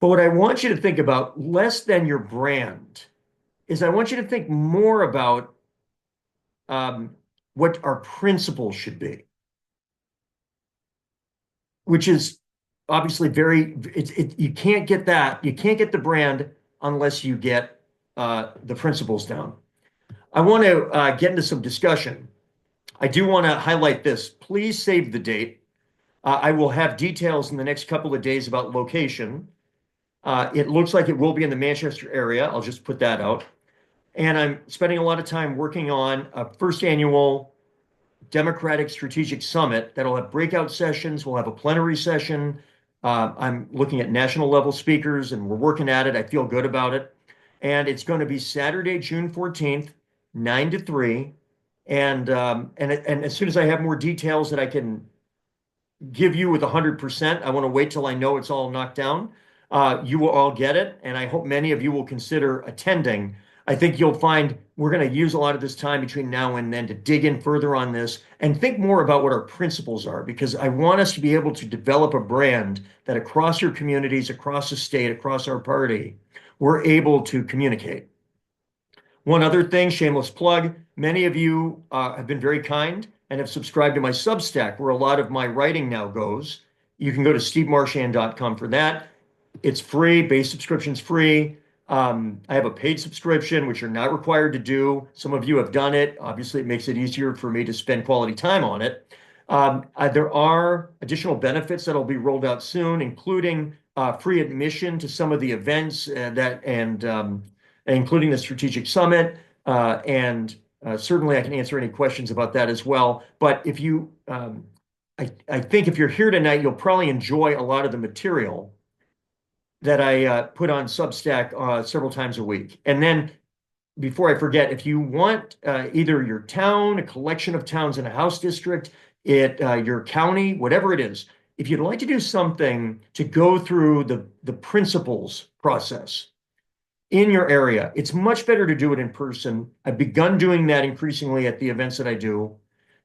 But what I want you to think about, less than your brand, is I want you to think more about what our principles should be, which is obviously you can't get that. You can't get the brand unless you get the principles down. I want to get into some discussion. I do want to highlight this. Please save the date. I will have details in the next couple of days about location. It looks like it will be in the Manchester area. I'll just put that out. And I'm spending a lot of time working on a first annual Democratic Strategic Summit that'll have breakout sessions. We'll have a plenary session. I'm looking at national level speakers and we're working at it. I feel good about it. And it's going to be Saturday, June 14th, 9 to 3. And as soon as I have more details that I can give you with 100%. I want to wait till I know it's all knocked down. You will all get it, and I hope many of you will consider attending. I think you'll find we're going to use a lot of this time between now and then to dig in further on this and think more about what our principles are, because I want us to be able to develop a brand that across your communities, across the state, across our party, we're able to communicate. One other thing, shameless plug, many of you have been very kind and have subscribed to my Substack, where a lot of my writing now goes. You can go to stevemarchand.com for that. It's free, base subscription's free. I have a paid subscription, which you're not required to do. Some of you have done it. Obviously, it makes it easier for me to spend quality time on it. There are additional benefits that'll be rolled out soon, including free admission to some of the events including the strategic summit. And certainly I can answer any questions about that as well. But I think if you're here tonight, you'll probably enjoy a lot of the material that I put on Substack several times a week. And then before I forget, if you want either your town, a collection of towns in a house district, your county, whatever it is, if you'd like to do something to go through the principles process in your area, it's much better to do it in person. I've begun doing that increasingly at the events that I do.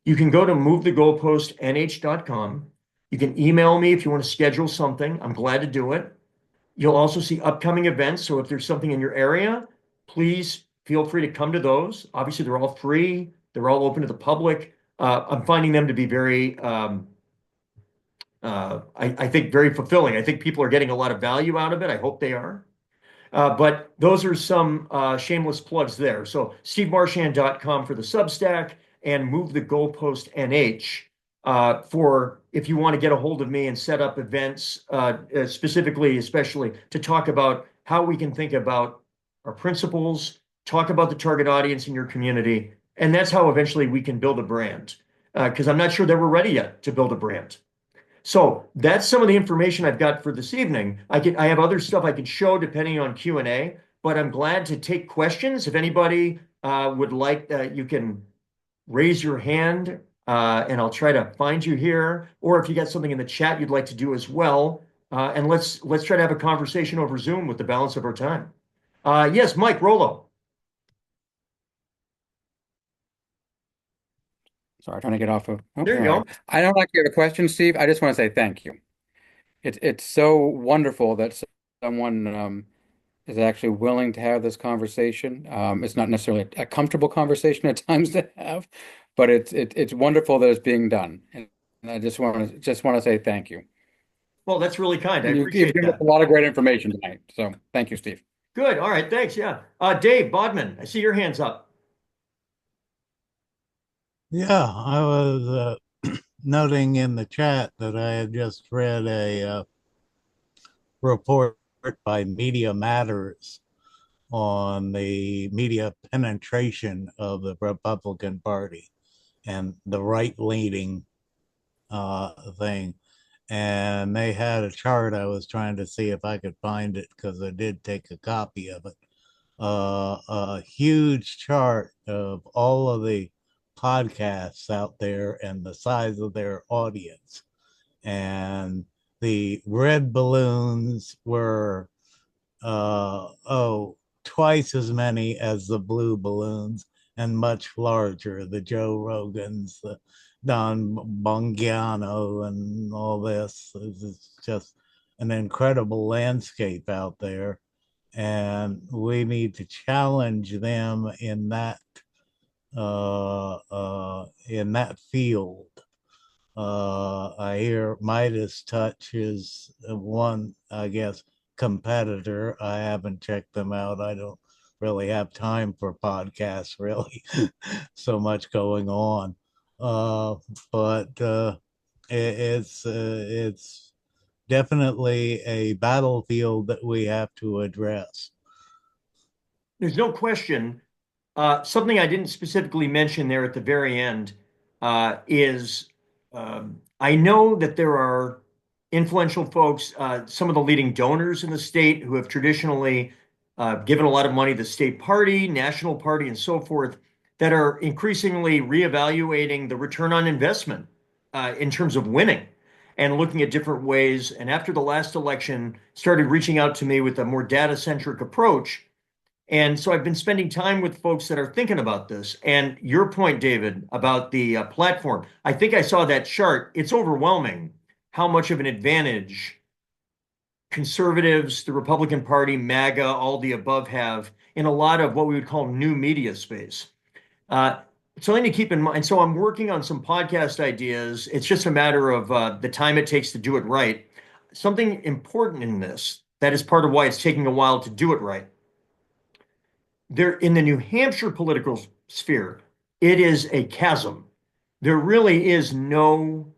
You can go to movethegoalpostnh.com. You can email me if you want to schedule something. I'm glad to do it. You'll also see upcoming events. So if there's something in your area, please feel free to come to those. Obviously, they're all free. They're all open to the public. I'm finding them to be I think, very fulfilling. I think people are getting a lot of value out of it. I hope they are. But those are some shameless plugs there. So stevemarchand.com for the Substack and Move the Goalpost NH for if you want to get a hold of me and set up events, specifically, especially to talk about how we can think about our principles, talk about the target audience in your community. And that's how eventually we can build a brand. Because I'm not sure that we're ready yet to build a brand. So that's some of the information I've got for this evening. I have other stuff I can show depending on Q&A, but I'm glad to take questions. If anybody would like, you can raise your hand and I'll try to find you here. Or if you got something in the chat you'd like to do as well, and let's try to have a conversation over Zoom with the balance of our time. Yes, Mike Rollo. Sorry, trying to get off of. Oh, There you all right. go. I don't actually have a question, Steve. I just want to say thank you. It's so wonderful that someone is actually willing to have this conversation. It's not necessarily a comfortable conversation at times to have, but it's wonderful that it's being done. And I just want to say thank you. Well, that's really kind. I And you've appreciate given us that. a lot of great information tonight. So thank you, Steve. Good. All right. Thanks. Yeah. Dave Bodman, I see your hands up. Yeah, I was noting in the chat that I had just read a report by Media Matters on the media penetration of the Republican Party and the right-leaning thing. And they had a chart. I was trying to see if I could find it because I did take a copy of it. A huge chart of all of the podcasts out there and the size of their audience. And the red balloons were twice as many as the blue balloons and much larger. The Joe Rogans, the Don Bongiano, and all this. It's just an incredible landscape out there. And we need to challenge them in that field. I hear Midas Touch is one, I guess, competitor. I haven't checked them out. I don't really have time for podcasts, really. So much going on. But it's definitely a battlefield that we have to address. There's no question. Something I didn't specifically mention there at the very end. is I know that there are influential folks, some of the leading donors in the state who have traditionally given a lot of money to the state party, national party, and so forth, that are increasingly reevaluating the return on investment in terms of winning and looking at different ways. And after the last election, started reaching out to me with a more data-centric approach. And so I've been spending time with folks that are thinking about this. And your point, David, about the platform, I think I saw that chart. It's overwhelming how much of an advantage conservatives, the Republican Party, MAGA, all the above have in a lot of what we would call new media space. Something to keep in mind. So I'm working on some podcast ideas. It's just a matter of the time it takes to do it right. Something important in this, that is part of why it's taking a while to do it right. There, in the New Hampshire political sphere, it is a chasm. There really is no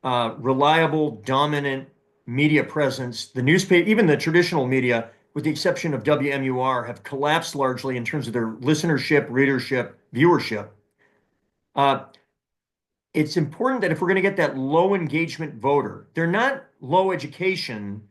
reliable, dominant media presence. The newspaper, even the traditional media, with the exception of WMUR, have collapsed largely in terms of their listenership, readership, viewership. It's important that if we're going to get that low engagement voter, they're not low education,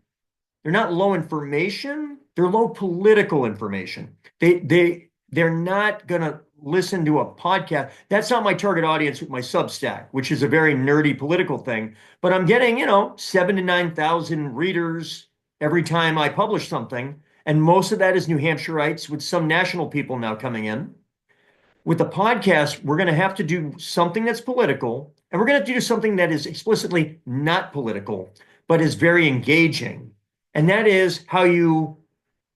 they're not low information, they're low political information. They're not going to listen to a podcast. That's not my target audience with my Substack, which is a very nerdy political thing. But I'm getting, 7 to 9,000 readers every time I publish something. And most of that is New Hampshireites, with some national people now coming in. With the podcast, we're going to have to do something that's political, and we're going to have to do something that is explicitly not political, but is very engaging. And that is how you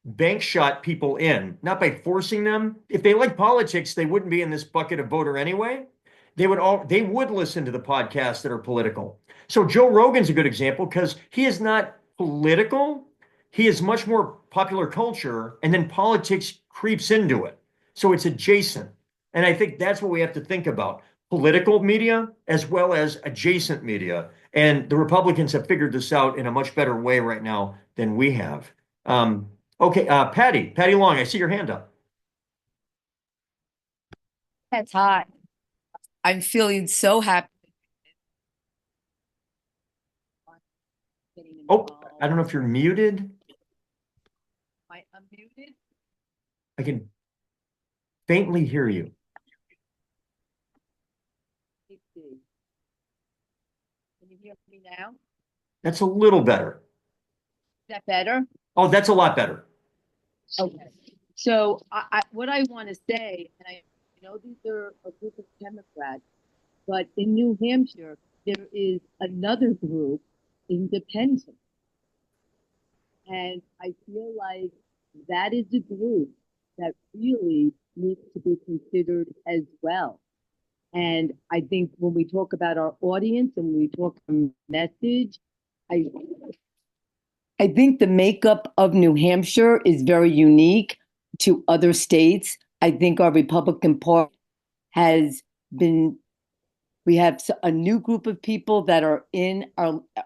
bank shot people in, not by forcing them. If they like politics, they wouldn't be in this bucket of voter anyway. They would listen to the podcasts that are political. So Joe Rogan's a good example because he is not political. He is much more popular culture, and then politics creeps into it. So it's adjacent. And I think that's what we have to think about. Political media as well as adjacent media. And the Republicans have figured this out in a much better way right now than we have. Okay, Patty Long, I see your hand up. That's hot. I'm feeling so happy. Oh, I don't know if you're muted. Am I unmuted? I can faintly hear you. Let's see. Can you hear me now? Is That's a little better. that better? Oh, that's a lot better. Okay. So what I want to say, and I know these are a group of Democrats, but in New Hampshire, there is another group, independent. And I feel like that is a group that really needs to be considered as well. And I think when we talk about our audience and when we talk about message, I think the makeup of New Hampshire is very unique to other states. I think our Republican Party has been, we have a new group of people that are in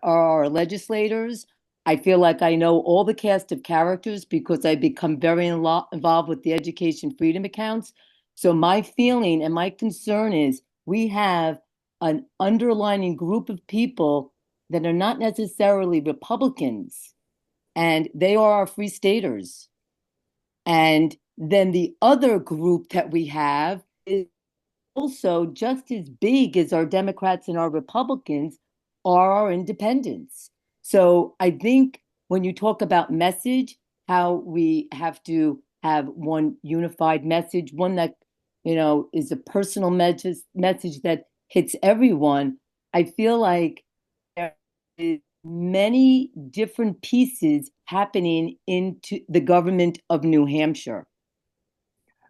our legislators. I feel like I know all the cast of characters because I become very involved with the education freedom accounts. So my feeling and my concern is we have an underlining group of people that are not necessarily Republicans, and they are our free staters. And then the other group that we have is also just as big as our Democrats and our Republicans are our independents. So I think when you talk about message, how we have to have one unified message, one that, is a personal message that hits everyone, I feel like there is many different pieces happening into the government of New Hampshire.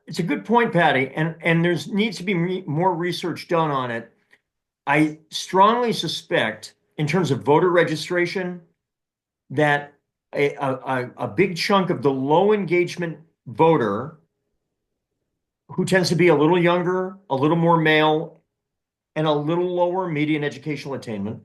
It's a good point, Patty, and there needs to be more research done on it. I strongly suspect, in terms of voter registration, that a big chunk of the low engagement voter, who tends to be a little younger, a little more male, and a little lower median educational attainment,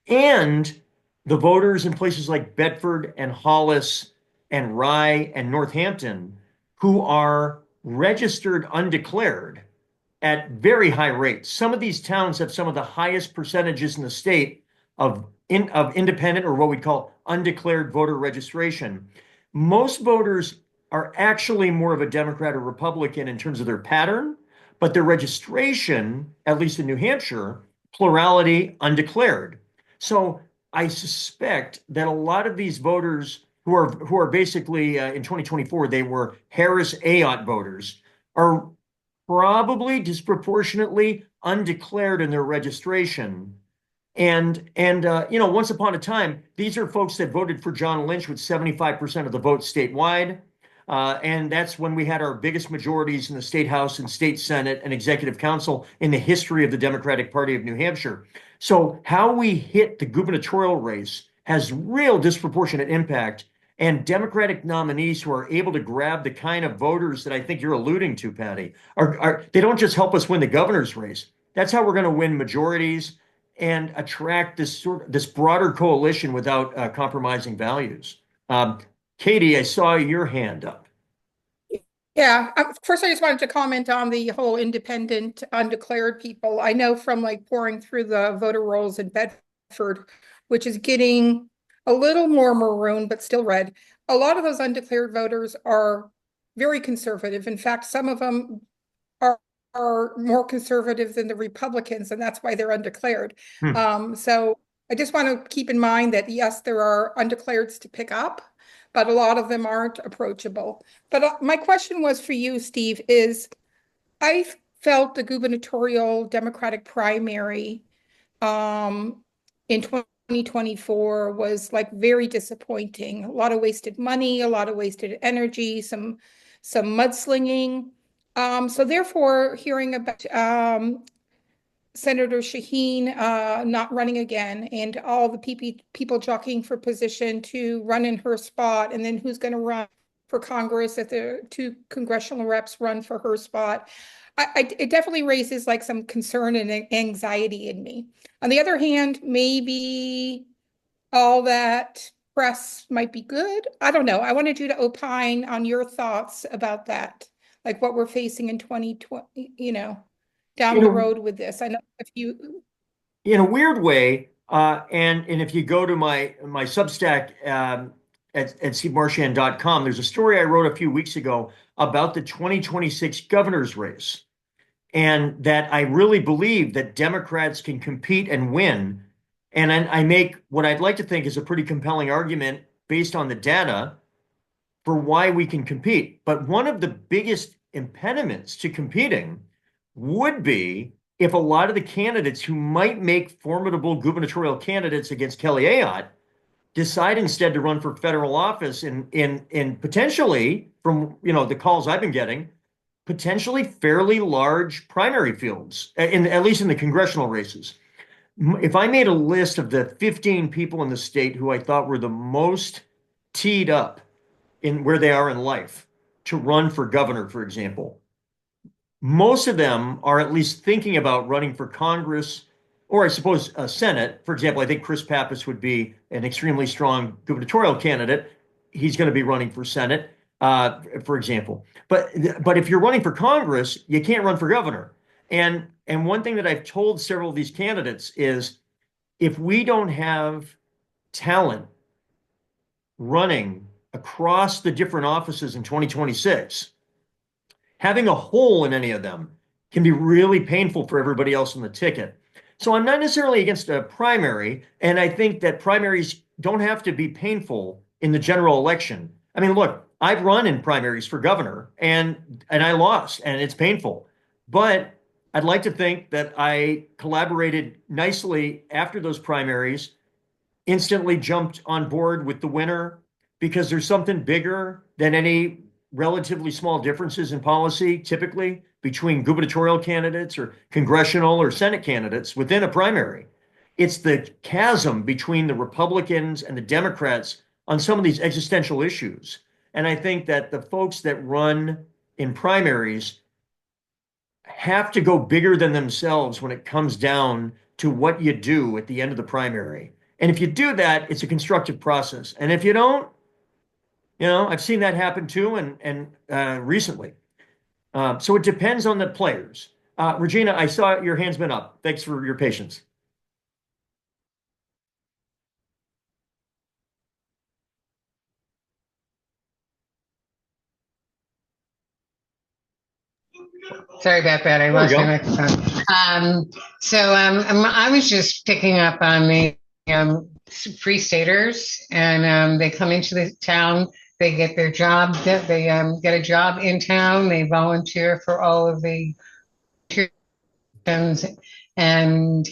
and the voters in places like Bedford and Hollis and Rye and Northampton, who are registered undeclared, at very high rates. Some of these towns have some of the highest percentages in the state of independent, or what we call undeclared voter registration. Most voters are actually more of a Democrat or Republican in terms of their pattern, but their registration, at least in New Hampshire, plurality undeclared. So I suspect that a lot of these voters who are basically in 2024, they were Harris Ayotte voters, are probably disproportionately undeclared in their registration. And once upon a time, these are folks that voted for John Lynch with 75% of the vote statewide. And that's when we had our biggest majorities in the state house and state senate and executive council in the history of the Democratic Party of New Hampshire. So how we hit the gubernatorial race has real disproportionate impact. And Democratic nominees who are able to grab the kind of voters that I think you're alluding to, Patty, they don't just help us win the governor's race. That's how we're going to win majorities and attract this broader coalition without compromising values. Katie, I saw your hand up. Yeah, first I just wanted to comment on the whole independent, undeclared people. I know from like pouring through the voter rolls in Bedford, which is getting a little more maroon, but still red. A lot of those undeclared voters are very conservative. In fact, some of them are more conservative than the Republicans, and that's why they're undeclared. So I just want to keep in mind that, yes, there are undeclareds to pick up, but a lot of them aren't approachable. But my question was for you, Steve, is I felt the gubernatorial Democratic primary in 2024 was like very disappointing. A lot of wasted money, a lot of wasted energy, some mudslinging. So therefore, hearing about Senator Shaheen not running again, and all the people jockeying for position to run in her spot, and then who's going to run for Congress if the two congressional reps run for her spot, it definitely raises like some concern and anxiety in me. On the other hand, maybe all that press might be good. I don't know. I wanted you to opine on your thoughts about that, like what we're facing in 2020, down the road with this. I know if you, in a weird way, and if you go to my Substack at stevemarchand.com, there's a story I wrote a few weeks ago about the 2026 governor's race, and that I really believe that Democrats can compete and win. And I make what I'd like to think is a pretty compelling argument based on the data for why we can compete. But one of the biggest impediments to competing would be if a lot of the candidates who might make formidable gubernatorial candidates against Kelly Ayotte decide instead to run for federal office in potentially, from the calls I've been getting, potentially fairly large primary fields, at least in the congressional races. If I made a list of the 15 people in the state who I thought were the most teed up in where they are in life to run for governor, for example, most of them are at least thinking about running for Congress, or I suppose Senate. For example, I think Chris Pappas would be an extremely strong gubernatorial candidate. He's going to be running for Senate, for example. But if you're running for Congress, you can't run for governor. And one thing that I've told several of these candidates is, if we don't have talent running across the different offices in 2026, having a hole in any of them can be really painful for everybody else on the ticket. So I'm not necessarily against a primary, and I think that primaries don't have to be painful in the general election. I mean, look, I've run in primaries for governor, and I lost, and it's painful. But I'd like to think that I collaborated nicely after those primaries, instantly jumped on board with the winner, because there's something bigger than any relatively small differences in policy, typically between gubernatorial candidates or congressional or Senate candidates within a primary. It's the chasm between the Republicans and the Democrats on some of these existential issues. And I think that the folks that run in primaries have to go bigger than themselves when it comes down to what you do at the end of the primary. And if you do that, it's a constructive process. And if you don't, I've seen that happen too, and recently. So it depends on the players. Regina, I saw your hand's been up. Thanks for your patience. Sorry about that. I There we lost my go. microphone. I was just picking up on the free staters, and they come into the town. They get their job. They get a job in town. They volunteer for all of the tuitions, and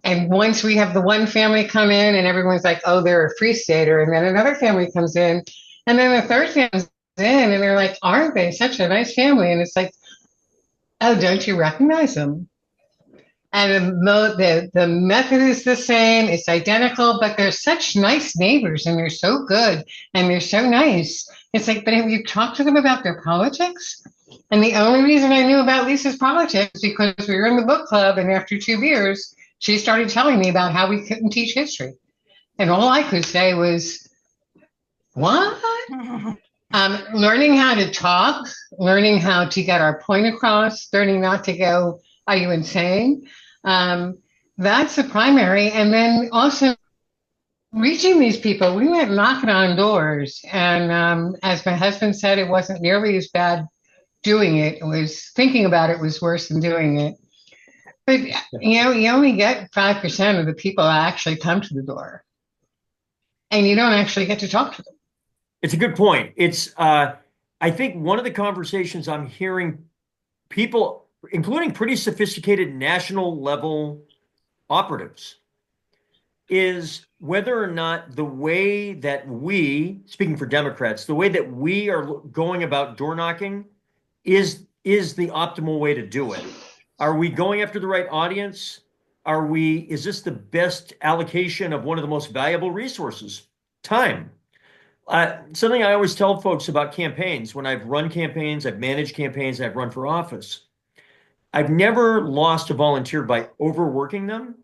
and once we have the one family come in, and everyone's like, "Oh, they're a free stater," and then another family comes in, and then the third family comes in, and they're like, "Aren't they such a nice family?" And it's like, "Oh, don't you recognize them?" And the method is the same, it's identical, but they're such nice neighbors and they're so good and they're so nice. It's like, but have you talked to them about their politics? And the only reason I knew about Lisa's politics is because we were in the book club, and after 2 beers, she started telling me about how we couldn't teach history. And all I could say was, what? Learning how to talk, learning how to get our point across, learning not to go, "Are you insane?" That's the primary. And then also reaching these people. We went knocking on doors. And as my husband said, it wasn't nearly as bad doing it. It was thinking about it was worse than doing it. But, you only get 5% of the people that actually come to the door. And you don't actually get to talk to them. It's a good point. I think one of the conversations I'm hearing people, including pretty sophisticated national level operatives, is whether or not the way that we, speaking for Democrats, the way that we are going about door knocking is the optimal way to do it. Are we going after the right audience? Is this the best allocation of one of the most valuable resources? Time. Something I always tell folks about campaigns, when I've run campaigns, I've managed campaigns, I've run for office. I've never lost a volunteer by overworking them.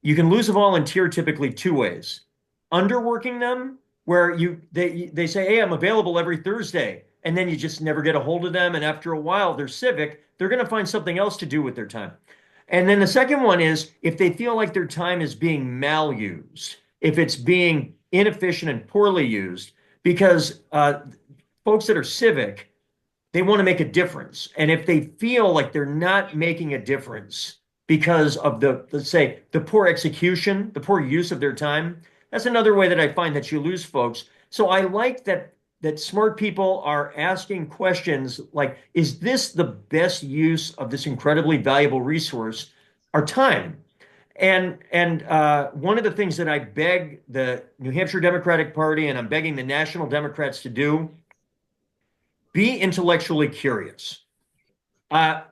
You can lose a volunteer typically two ways. Underworking them, where they say, "Hey, I'm available every Thursday," and then you just never get a hold of them. And after a while, they're civic, they're going to find something else to do with their time. And then the second one is if they feel like their time is being malused, if it's being inefficient and poorly used, because folks that are civic, they want to make a difference. And if they feel like they're not making a difference because of let's say, the poor execution, the poor use of their time, that's another way that I find that you lose folks. So I like that smart people are asking questions like, is this the best use of this incredibly valuable resource, our time? And one of the things that I beg the New Hampshire Democratic Party, and I'm begging the national Democrats to do, be intellectually curious. There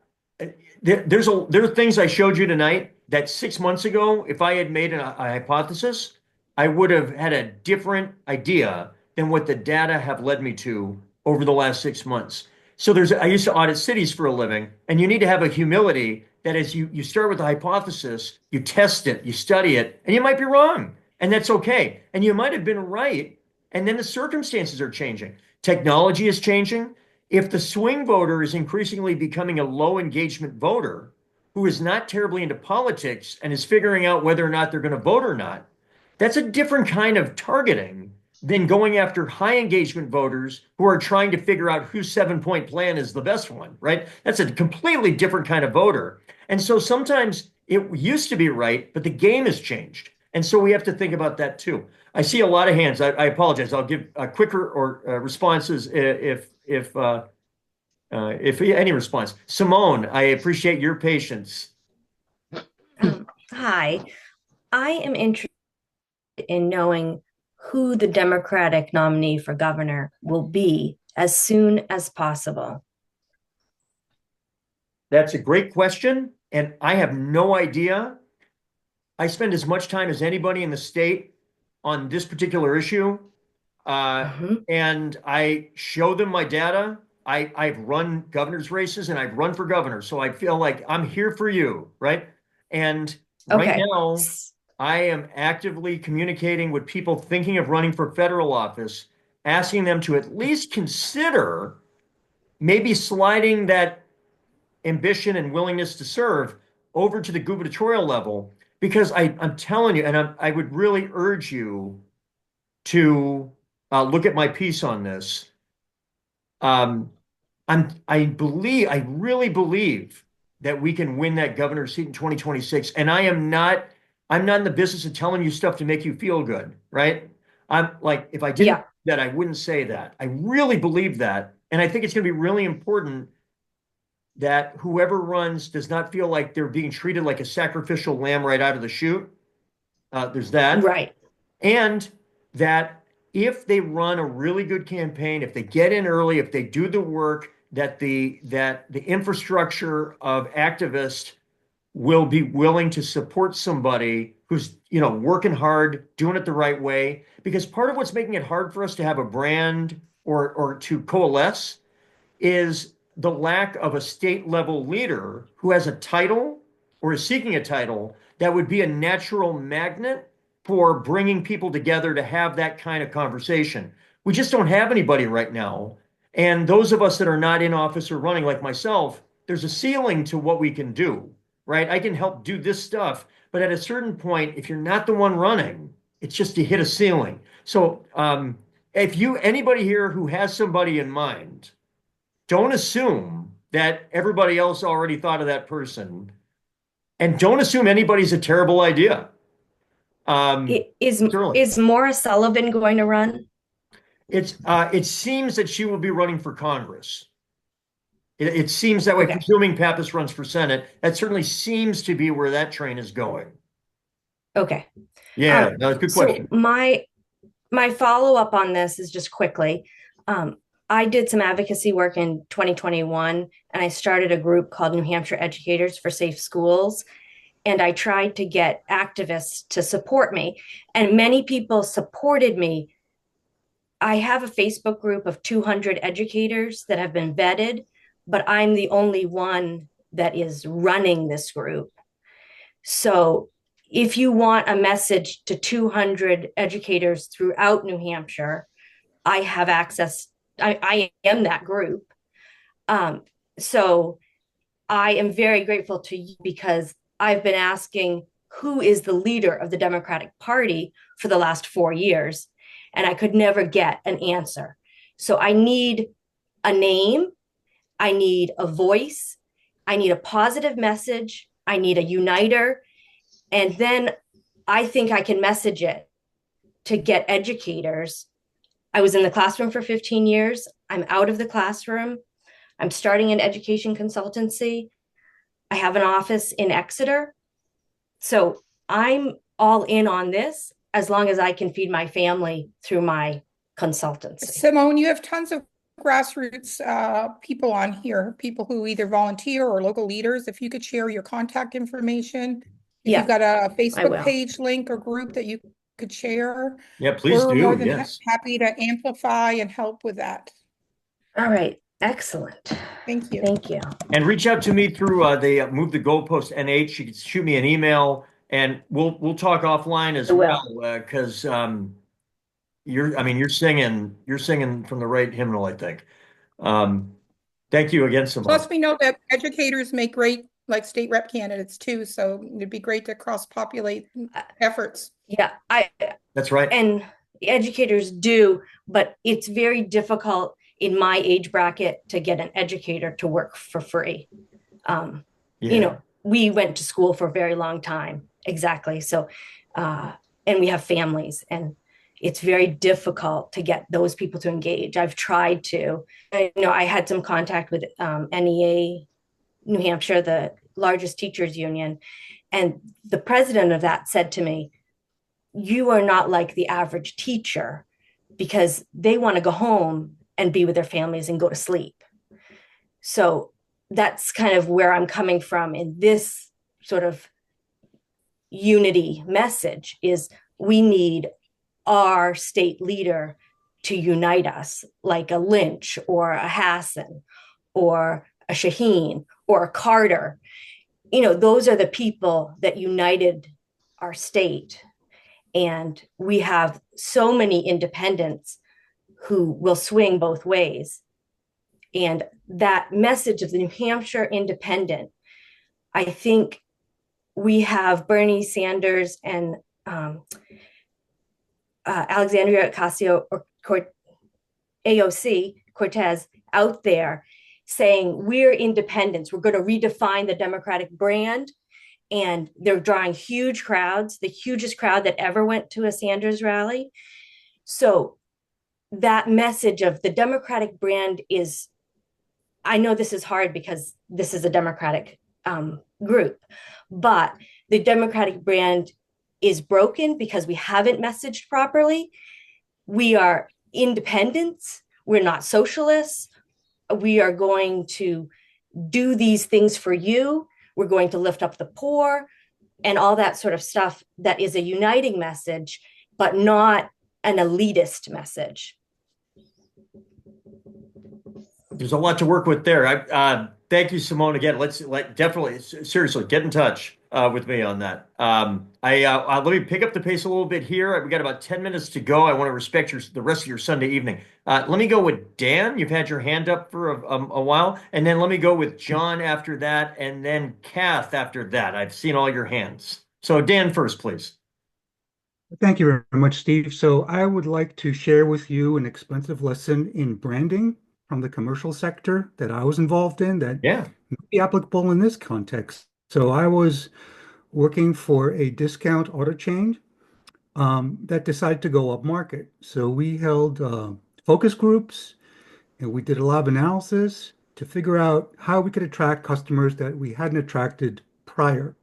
are things I showed you tonight that 6 months ago, if I had made a hypothesis, I would have had a different idea than what the data have led me to over the last 6 months. So I used to audit cities for a living, and you need to have a humility that is you start with a hypothesis, you test it, you study it, and you might be wrong, and that's okay. And you might have been right, and then the circumstances are changing. Technology is changing. If the swing voter is increasingly becoming a low engagement voter who is not terribly into politics and is figuring out whether or not they're going to vote or not, that's a different kind of targeting than going after high engagement voters who are trying to figure out whose 7-point plan is the best one, right? That's a completely different kind of voter. And so sometimes it used to be right, but the game has changed. And so we have to think about that too. I see a lot of hands. I apologize. I'll give quicker or responses if any response. Simone, I appreciate your patience. Hi, I am interested in knowing who the Democratic nominee for governor will be as soon as possible. That's a great question, and I have no idea. I spend as much time as anybody in the state on this particular issue, and I show them my data. I've run governor's races and I've run for governor, so I feel like I'm here for you, right? And right now, I am actively communicating with people thinking of running for federal office, asking them to at least consider maybe sliding that ambition and willingness to serve over to the gubernatorial level, because I'm telling you, and I would really urge you to look at my piece on this. Um, I really believe that we can win that governor's seat in 2026. And I'm not in the business of telling you stuff to make you feel good, right? I'm like, if I didn't Yeah. do that, I wouldn't say that. I really believe that. And I think it's going to be really important that whoever runs does not feel like they're being treated like a sacrificial lamb right out of the chute. There's that. Right. And that if they run a really good campaign, if they get in early, if they do the work, that the infrastructure of activists will be willing to support somebody who's, working hard, doing it the right way. Because part of what's making it hard for us to have a brand or to coalesce is the lack of a state level leader who has a title or is seeking a title that would be a natural magnet for bringing people together to have that kind of conversation. We just don't have anybody right now. And those of us that are not in office or running, like myself, there's a ceiling to what we can do, right? I can help do this stuff, but at a certain point, if you're not the one running, it's just to hit a ceiling. So if anybody here who has somebody in mind, don't assume that everybody else already thought of that person, and don't assume anybody's a terrible idea. Is Maura Sullivan going to run? It seems that she will be running for Congress. It seems that way, Okay. presuming Pappas runs for Senate. That certainly seems to be where that train is going. Okay. Yeah, no, good question. So my follow-up on this is just quickly. I did some advocacy work in 2021, and I started a group called New Hampshire Educators for Safe Schools. And I tried to get activists to support me, and many people supported me. I have a Facebook group of 200 educators that have been vetted, but I'm the only one that is running this group. So if you want a message to 200 educators throughout New Hampshire, I have access. I am that group. So I am very grateful to you, because I've been asking who is the leader of the Democratic Party for the last 4 years, and I could never get an answer. So I need a name, I need a voice, I need a positive message, I need a uniter, and then I think I can message it to get educators. I was in the classroom for 15 years. I'm out of the classroom. I'm starting an education consultancy. I have an office in Exeter. So I'm all in on this as long as I can feed my family through my consultancy. Simone, you have tons of grassroots people on here, people who either volunteer or local leaders. If you could share your contact information, if Yeah, you've got a will. Facebook page link or group that you could share, Yeah, please we're do. more than Yes. happy to amplify and help with that. All right. Excellent. Thank you. Thank you. And reach out to me through the Move the Goalpost NH. You can shoot me an email, and we'll talk offline as I will. well, because you're singing from the right hymnal, I think. Thank you again, Simone. Plus, we know that educators make great state rep candidates too, so it'd be great to cross-populate efforts. Yeah, That's right. And educators do, but it's very difficult in my age bracket to get an educator to work for free. We went to school for a very long time. Exactly. So, and we have families, and it's very difficult to get those people to engage. I've tried to. I had some contact with NEA New Hampshire, the largest teachers union, and the president of that said to me, "You are not like the average teacher, because they want to go home and be with their families and go to sleep." So that's kind of where I'm coming from in this sort of unity message, is we need our state leader to unite us, like a Lynch or a Hassan or a Shaheen or a Carter. Those are the people that united our state. And we have so many independents who will swing both ways. And that message of the New Hampshire Independent, I think we have Bernie Sanders and Alexandria Ocasio or AOC Cortez out there saying we're independents. We're going to redefine the Democratic brand. And they're drawing huge crowds, the hugest crowd that ever went to a Sanders rally. So that message of the Democratic brand is, I know this is hard because this is a Democratic group, but the Democratic brand is broken because we haven't messaged properly. We are independents. We're not socialists. We are going to do these things for you. We're going to lift up the poor and all that sort of stuff that is a uniting message, but not an elitist message. There's a lot to work with there. Thank you, Simone. Again, let's definitely seriously get in touch with me on that. Let me pick up the pace a little bit here. We got about 10 minutes to go. I want to respect the rest of your Sunday evening. Let me go with Dan. You've had your hand up for a while, and then let me go with John after that, and then Kath after that. I've seen all your hands. So Dan first, please. Thank you very much, Steve. So I would like to share with you an expensive lesson in branding from the commercial sector that I was involved in that may be applicable in this context. So I was working for a discount auto chain that decided to go up market. So we held focus groups and we did a lot of analysis to figure out how we could attract customers that we hadn't attracted prior.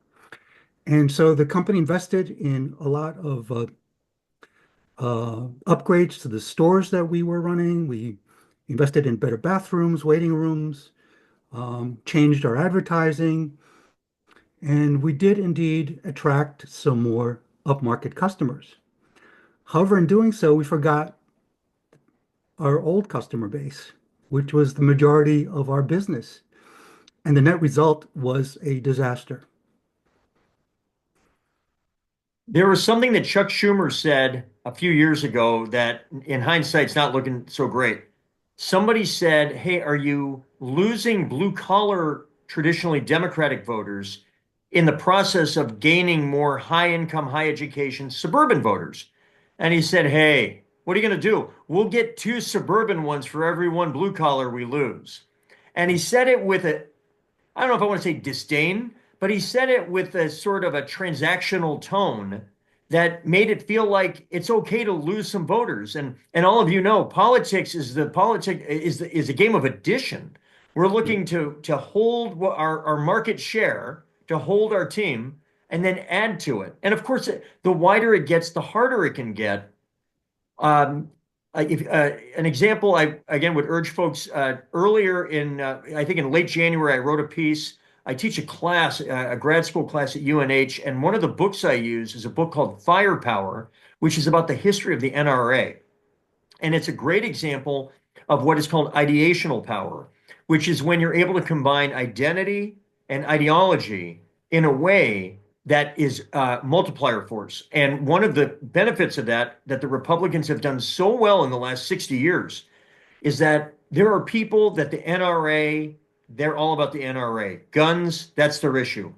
And so the company invested in a lot of upgrades to the stores that we were running. We invested in better bathrooms, waiting rooms, changed our advertising, and we did indeed attract some more upmarket customers. However, in doing so, we forgot our old customer base, which was the majority of our business. And the net result was a disaster. There was something that Chuck Schumer said a few years ago that in hindsight's not looking so great. Somebody said, hey, are you losing blue collar, traditionally Democratic voters in the process of gaining more high income, high education suburban voters? And he said, hey, what are you going to do? We'll get 2 suburban ones for every 1 blue collar we lose. And he said it with I don't know if I want to say disdain, but he said it with a sort of a transactional tone that made it feel like it's okay to lose some voters. And all of you know, politics is a game of addition. We're looking to hold our market share, to hold our team, and then add to it. And of course, the wider it gets, the harder it can get. An example, I again would urge folks earlier I think in late January, I wrote a piece. I teach a class, a grad school class at UNH, and one of the books I use is a book called Firepower, which is about the history of the NRA. And it's a great example of what is called ideational power, which is when you're able to combine identity and ideology in a way that is multiplier force. And one of the benefits of that the Republicans have done so well in the last 60 years is that there are people that the NRA, they're all about the NRA. Guns, that's their issue.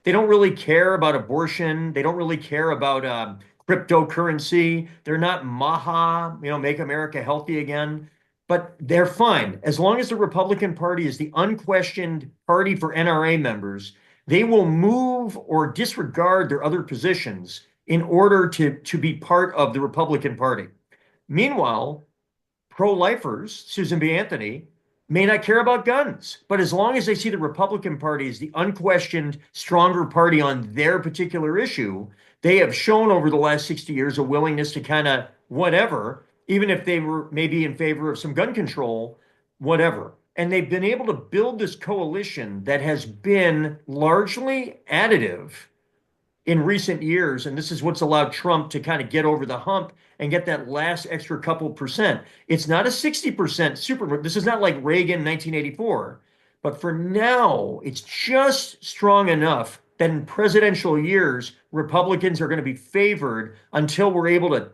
They don't really care about abortion. They don't really care about cryptocurrency. They're not MAHA, make America healthy again. But they're fine. As long as the Republican Party is the unquestioned party for NRA members, they will move or disregard their other positions in order to be part of the Republican Party. Meanwhile, pro-lifers, Susan B. Anthony, may not care about guns, but as long as they see the Republican Party as the unquestioned stronger party on their particular issue, they have shown over the last 60 years a willingness to kind of whatever, even if they were maybe in favor of some gun control, whatever. And they've been able to build this coalition that has been largely additive in recent years. And this is what's allowed Trump to kind of get over the hump and get that last extra couple percent. It's not a 60% super. This is not like Reagan 1984. But for now, it's just strong enough that in presidential years, Republicans are going to be favored until we're able to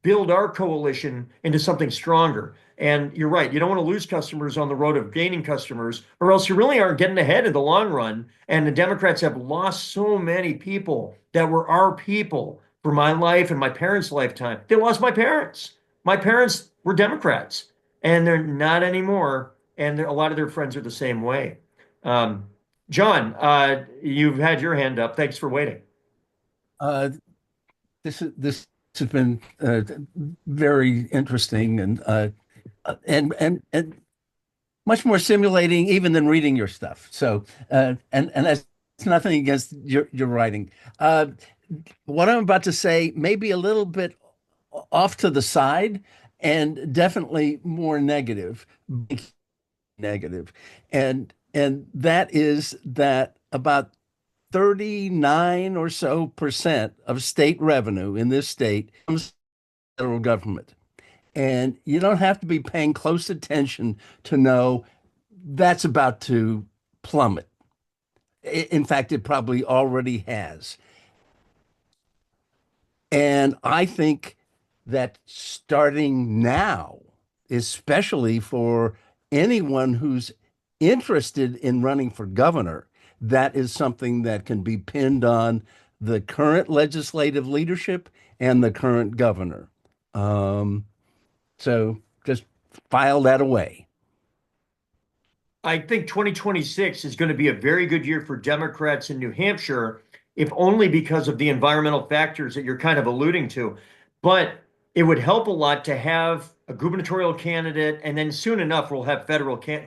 build our coalition into something stronger. And you're right, you don't want to lose customers on the road of gaining customers, or else you really aren't getting ahead in the long run. And the Democrats have lost so many people that were our people for my life and my parents' lifetime. They lost my parents. My parents were Democrats, and they're not anymore. And a lot of their friends are the same way. John, you've had your hand up. Thanks for waiting. This has been very interesting and much more stimulating even than reading your stuff. So and that's nothing against your writing. What I'm about to say may be a little bit off to the side and definitely more negative, and that is that about 39 or so percent of state revenue in this state comes from the federal government. And you don't have to be paying close attention to know that's about to plummet. In fact, it probably already has. And I think that starting now, especially for anyone who's interested in running for governor, that is something that can be pinned on the current legislative leadership and the current governor. So just file that away. I think 2026 is going to be a very good year for Democrats in New Hampshire, if only because of the environmental factors that you're kind of alluding to. But it would help a lot to have a gubernatorial candidate, and then soon enough we'll have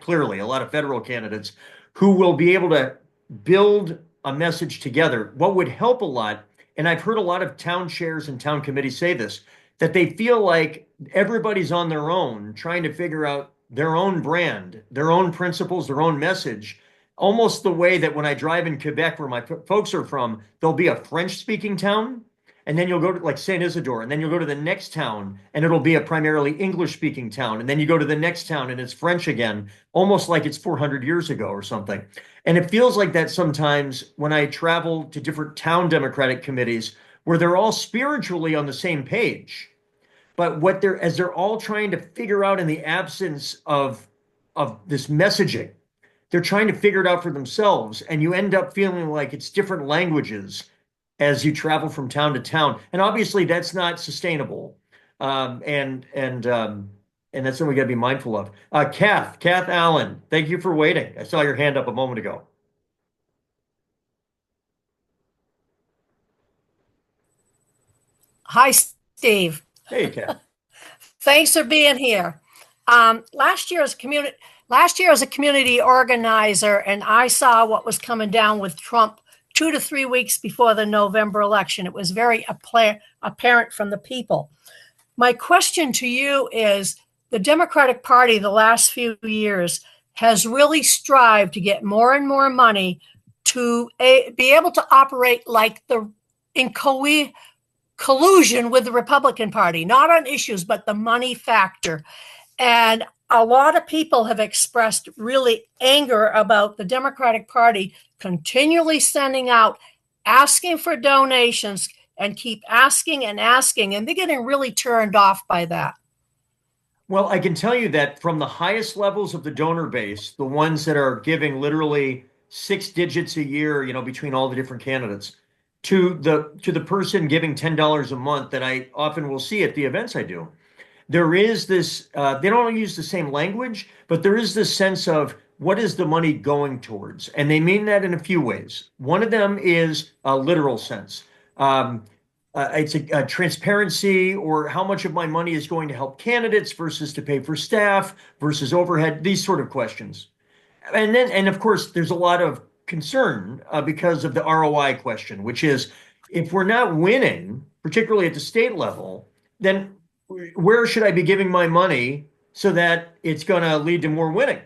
clearly a lot of federal candidates who will be able to build a message together. What would help a lot, and I've heard a lot of town chairs and town committees say this, that they feel like everybody's on their own trying to figure out their own brand, their own principles, their own message, almost the way that when I drive in Quebec, where my folks are from, there'll be a French-speaking town, and then you'll go to like Saint Isidore, and then you'll go to the next town, and it'll be a primarily English-speaking town, and then you go to the next town, and it's French again, almost like it's 400 years ago or something. And it feels like that sometimes when I travel to different town Democratic committees, where they're all spiritually on the same page. But as they're all trying to figure out in the absence of this messaging, they're trying to figure it out for themselves. And you end up feeling like it's different languages as you travel from town to town. And obviously that's not sustainable. And that's something we got to be mindful of. Kath Allen, thank you for waiting. I saw your hand up a moment ago. Hi, Steve. Hey, Kath. Thanks for being here. Last year as a community organizer, and I saw what was coming down with Trump 2 to 3 weeks before the November election. It was very apparent from the people. My question to you is, the Democratic Party the last few years has really strived to get more and more money to be able to operate like in collusion with the Republican Party, not on issues, but the money factor. And a lot of people have expressed really anger about the Democratic Party continually sending out, asking for donations and keep asking and asking. And they're getting really turned off by that. Well, I can tell you that from the highest levels of the donor base, the ones that are giving literally 6 digits a year, between all the different candidates, to the person giving $10 a month that I often will see at the events I do, there is this, they don't use the same language, but there is this sense of what is the money going towards? And they mean that in a few ways. One of them is a literal sense. It's a transparency, or how much of my money is going to help candidates versus to pay for staff versus overhead, these sort of questions. And of course, there's a lot of concern because of the ROI question, which is, if we're not winning, particularly at the state level, then where should I be giving my money so that it's going to lead to more winning?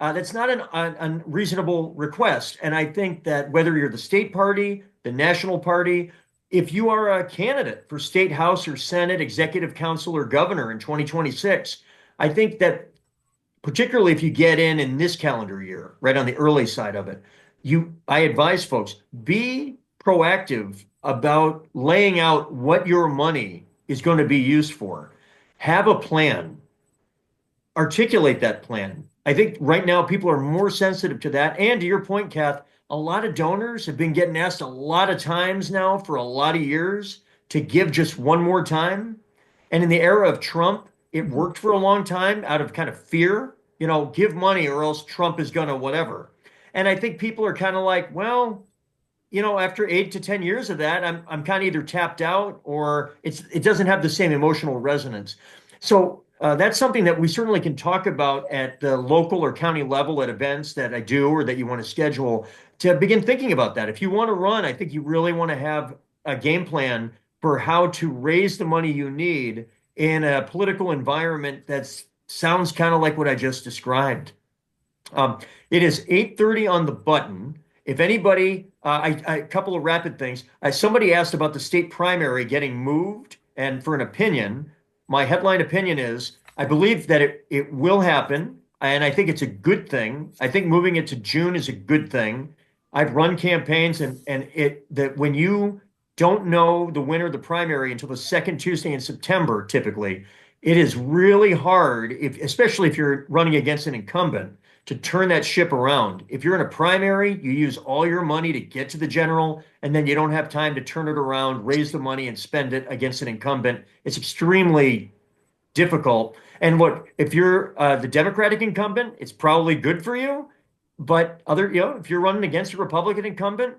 That's not an unreasonable request. And I think that whether you're the state party, the national party, if you are a candidate for state house or Senate, executive council, or governor in 2026, I think that particularly if you get in this calendar year, right on the early side of it, I advise folks, be proactive about laying out what your money is going to be used for. Have a plan. Articulate that plan. I think right now people are more sensitive to that. And to your point, Kath, a lot of donors have been getting asked a lot of times now for a lot of years to give just one more time. And in the era of Trump, it worked for a long time out of kind of fear, give money or else Trump is going to whatever. And I think people are kind of like, well, after 8 to 10 years of that, I'm kind of either tapped out or it doesn't have the same emotional resonance. So that's something that we certainly can talk about at the local or county level at events that I do or that you want to schedule to begin thinking about that. If you want to run, I think you really want to have a game plan for how to raise the money you need in a political environment that sounds kind of like what I just described. It is 8:30 on the button. If anybody, a couple of rapid things. Somebody asked about the state primary getting moved, and for an opinion, my headline opinion is I believe that it will happen, and I think it's a good thing. I think moving it to June is a good thing. I've run campaigns, and that when you don't know the winner of the primary until the second Tuesday in September, typically, it is really hard, especially if you're running against an incumbent, to turn that ship around. If you're in a primary, you use all your money to get to the general, and then you don't have time to turn it around, raise the money, and spend it against an incumbent. It's extremely difficult. And look, if you're the Democratic incumbent, it's probably good for you. But if you're running against a Republican incumbent,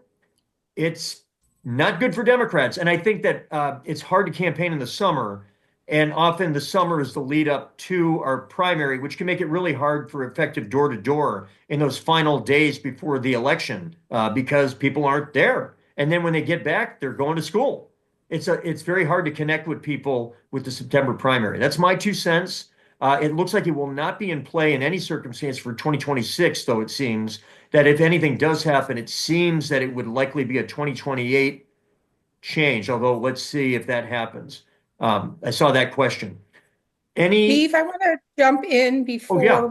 it's not good for Democrats. And I think that it's hard to campaign in the summer. And often the summer is the lead up to our primary, which can make it really hard for effective door to door in those final days before the election because people aren't there. And then when they get back, they're going to school. It's very hard to connect with people with the September primary. That's my 2 cents. It looks like it will not be in play in any circumstance for 2026, though it seems that if anything does happen, it seems that it would likely be a 2028 change, although let's see if that happens. I saw that question. Steve, I want to jump in before yeah.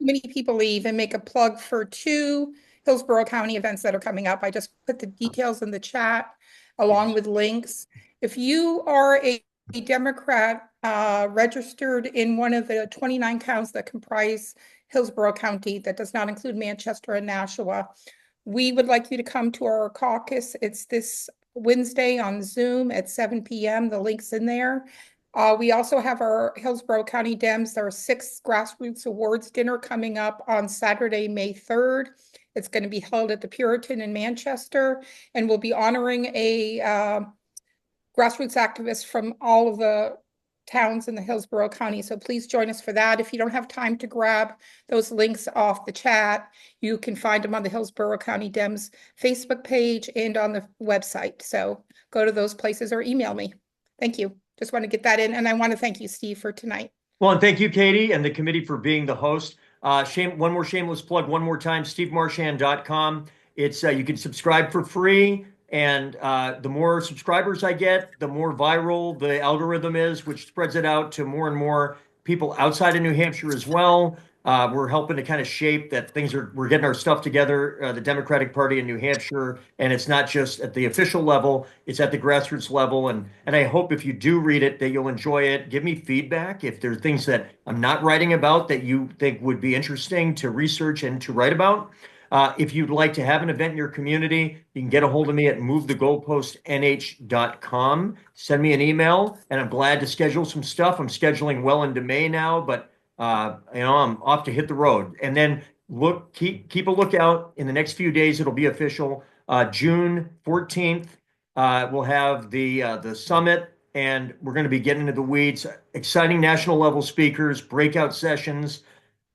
many people leave and make a plug for 2 Hillsborough County events that are coming up. I just put the details in the chat along with links. If you are a Democrat registered in one of the 29 counties that comprise Hillsborough County, that does not include Manchester and Nashua, we would like you to come to our caucus. It's this Wednesday on Zoom at 7 p.m. The link's in there. We also have our Hillsborough County Dems, our 6th Grassroots Awards dinner coming up on Saturday, May 3rd. It's going to be held at the Puritan in Manchester, and we'll be honoring a grassroots activist from all of the towns in the Hillsborough County. So please join us for that. If you don't have time to grab those links off the chat, you can find them on the Hillsborough County Dems Facebook page and on the website. So go to those places or email me. Thank you. Just want to get that in. And I want to thank you, Steve, for tonight. Well, and thank you, Katie, and the committee for being the host. One more shameless plug one more time, stevemarchand.com. It's you can subscribe for free. And the more subscribers I get, the more viral the algorithm is, which spreads it out to more and more people outside of New Hampshire as well. We're helping to kind of shape that we're getting our stuff together, the Democratic Party in New Hampshire, and it's not just at the official level, it's at the grassroots level. And I hope if you do read it, that you'll enjoy it. Give me feedback. If there are things that I'm not writing about that you think would be interesting to research and to write about. If you'd like to have an event in your community, you can get a hold of me at movethegoalpostnh.com. Send me an email, and I'm glad to schedule some stuff. I'm scheduling well into May now, but I'm off to hit the road. And then keep a lookout. In the next few days, it'll be official. June 14th, we'll have the summit, and we're going to be getting into the weeds. Exciting national level speakers, breakout sessions,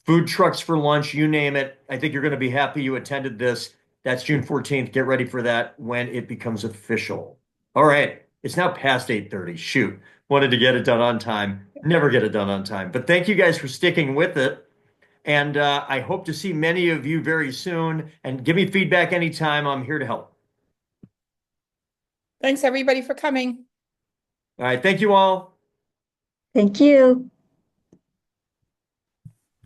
food trucks for lunch, you name it. I think you're going to be happy you attended this. That's June 14th. Get ready for that when it becomes official. All right. It's now past 8:30. Shoot. Wanted to get it done on time. Never get it done on time. But thank you guys for sticking with it. And I hope to see many of you very soon. And give me feedback anytime. I'm here to help. Thanks, everybody, for coming. All right. Thank you all. Thank you.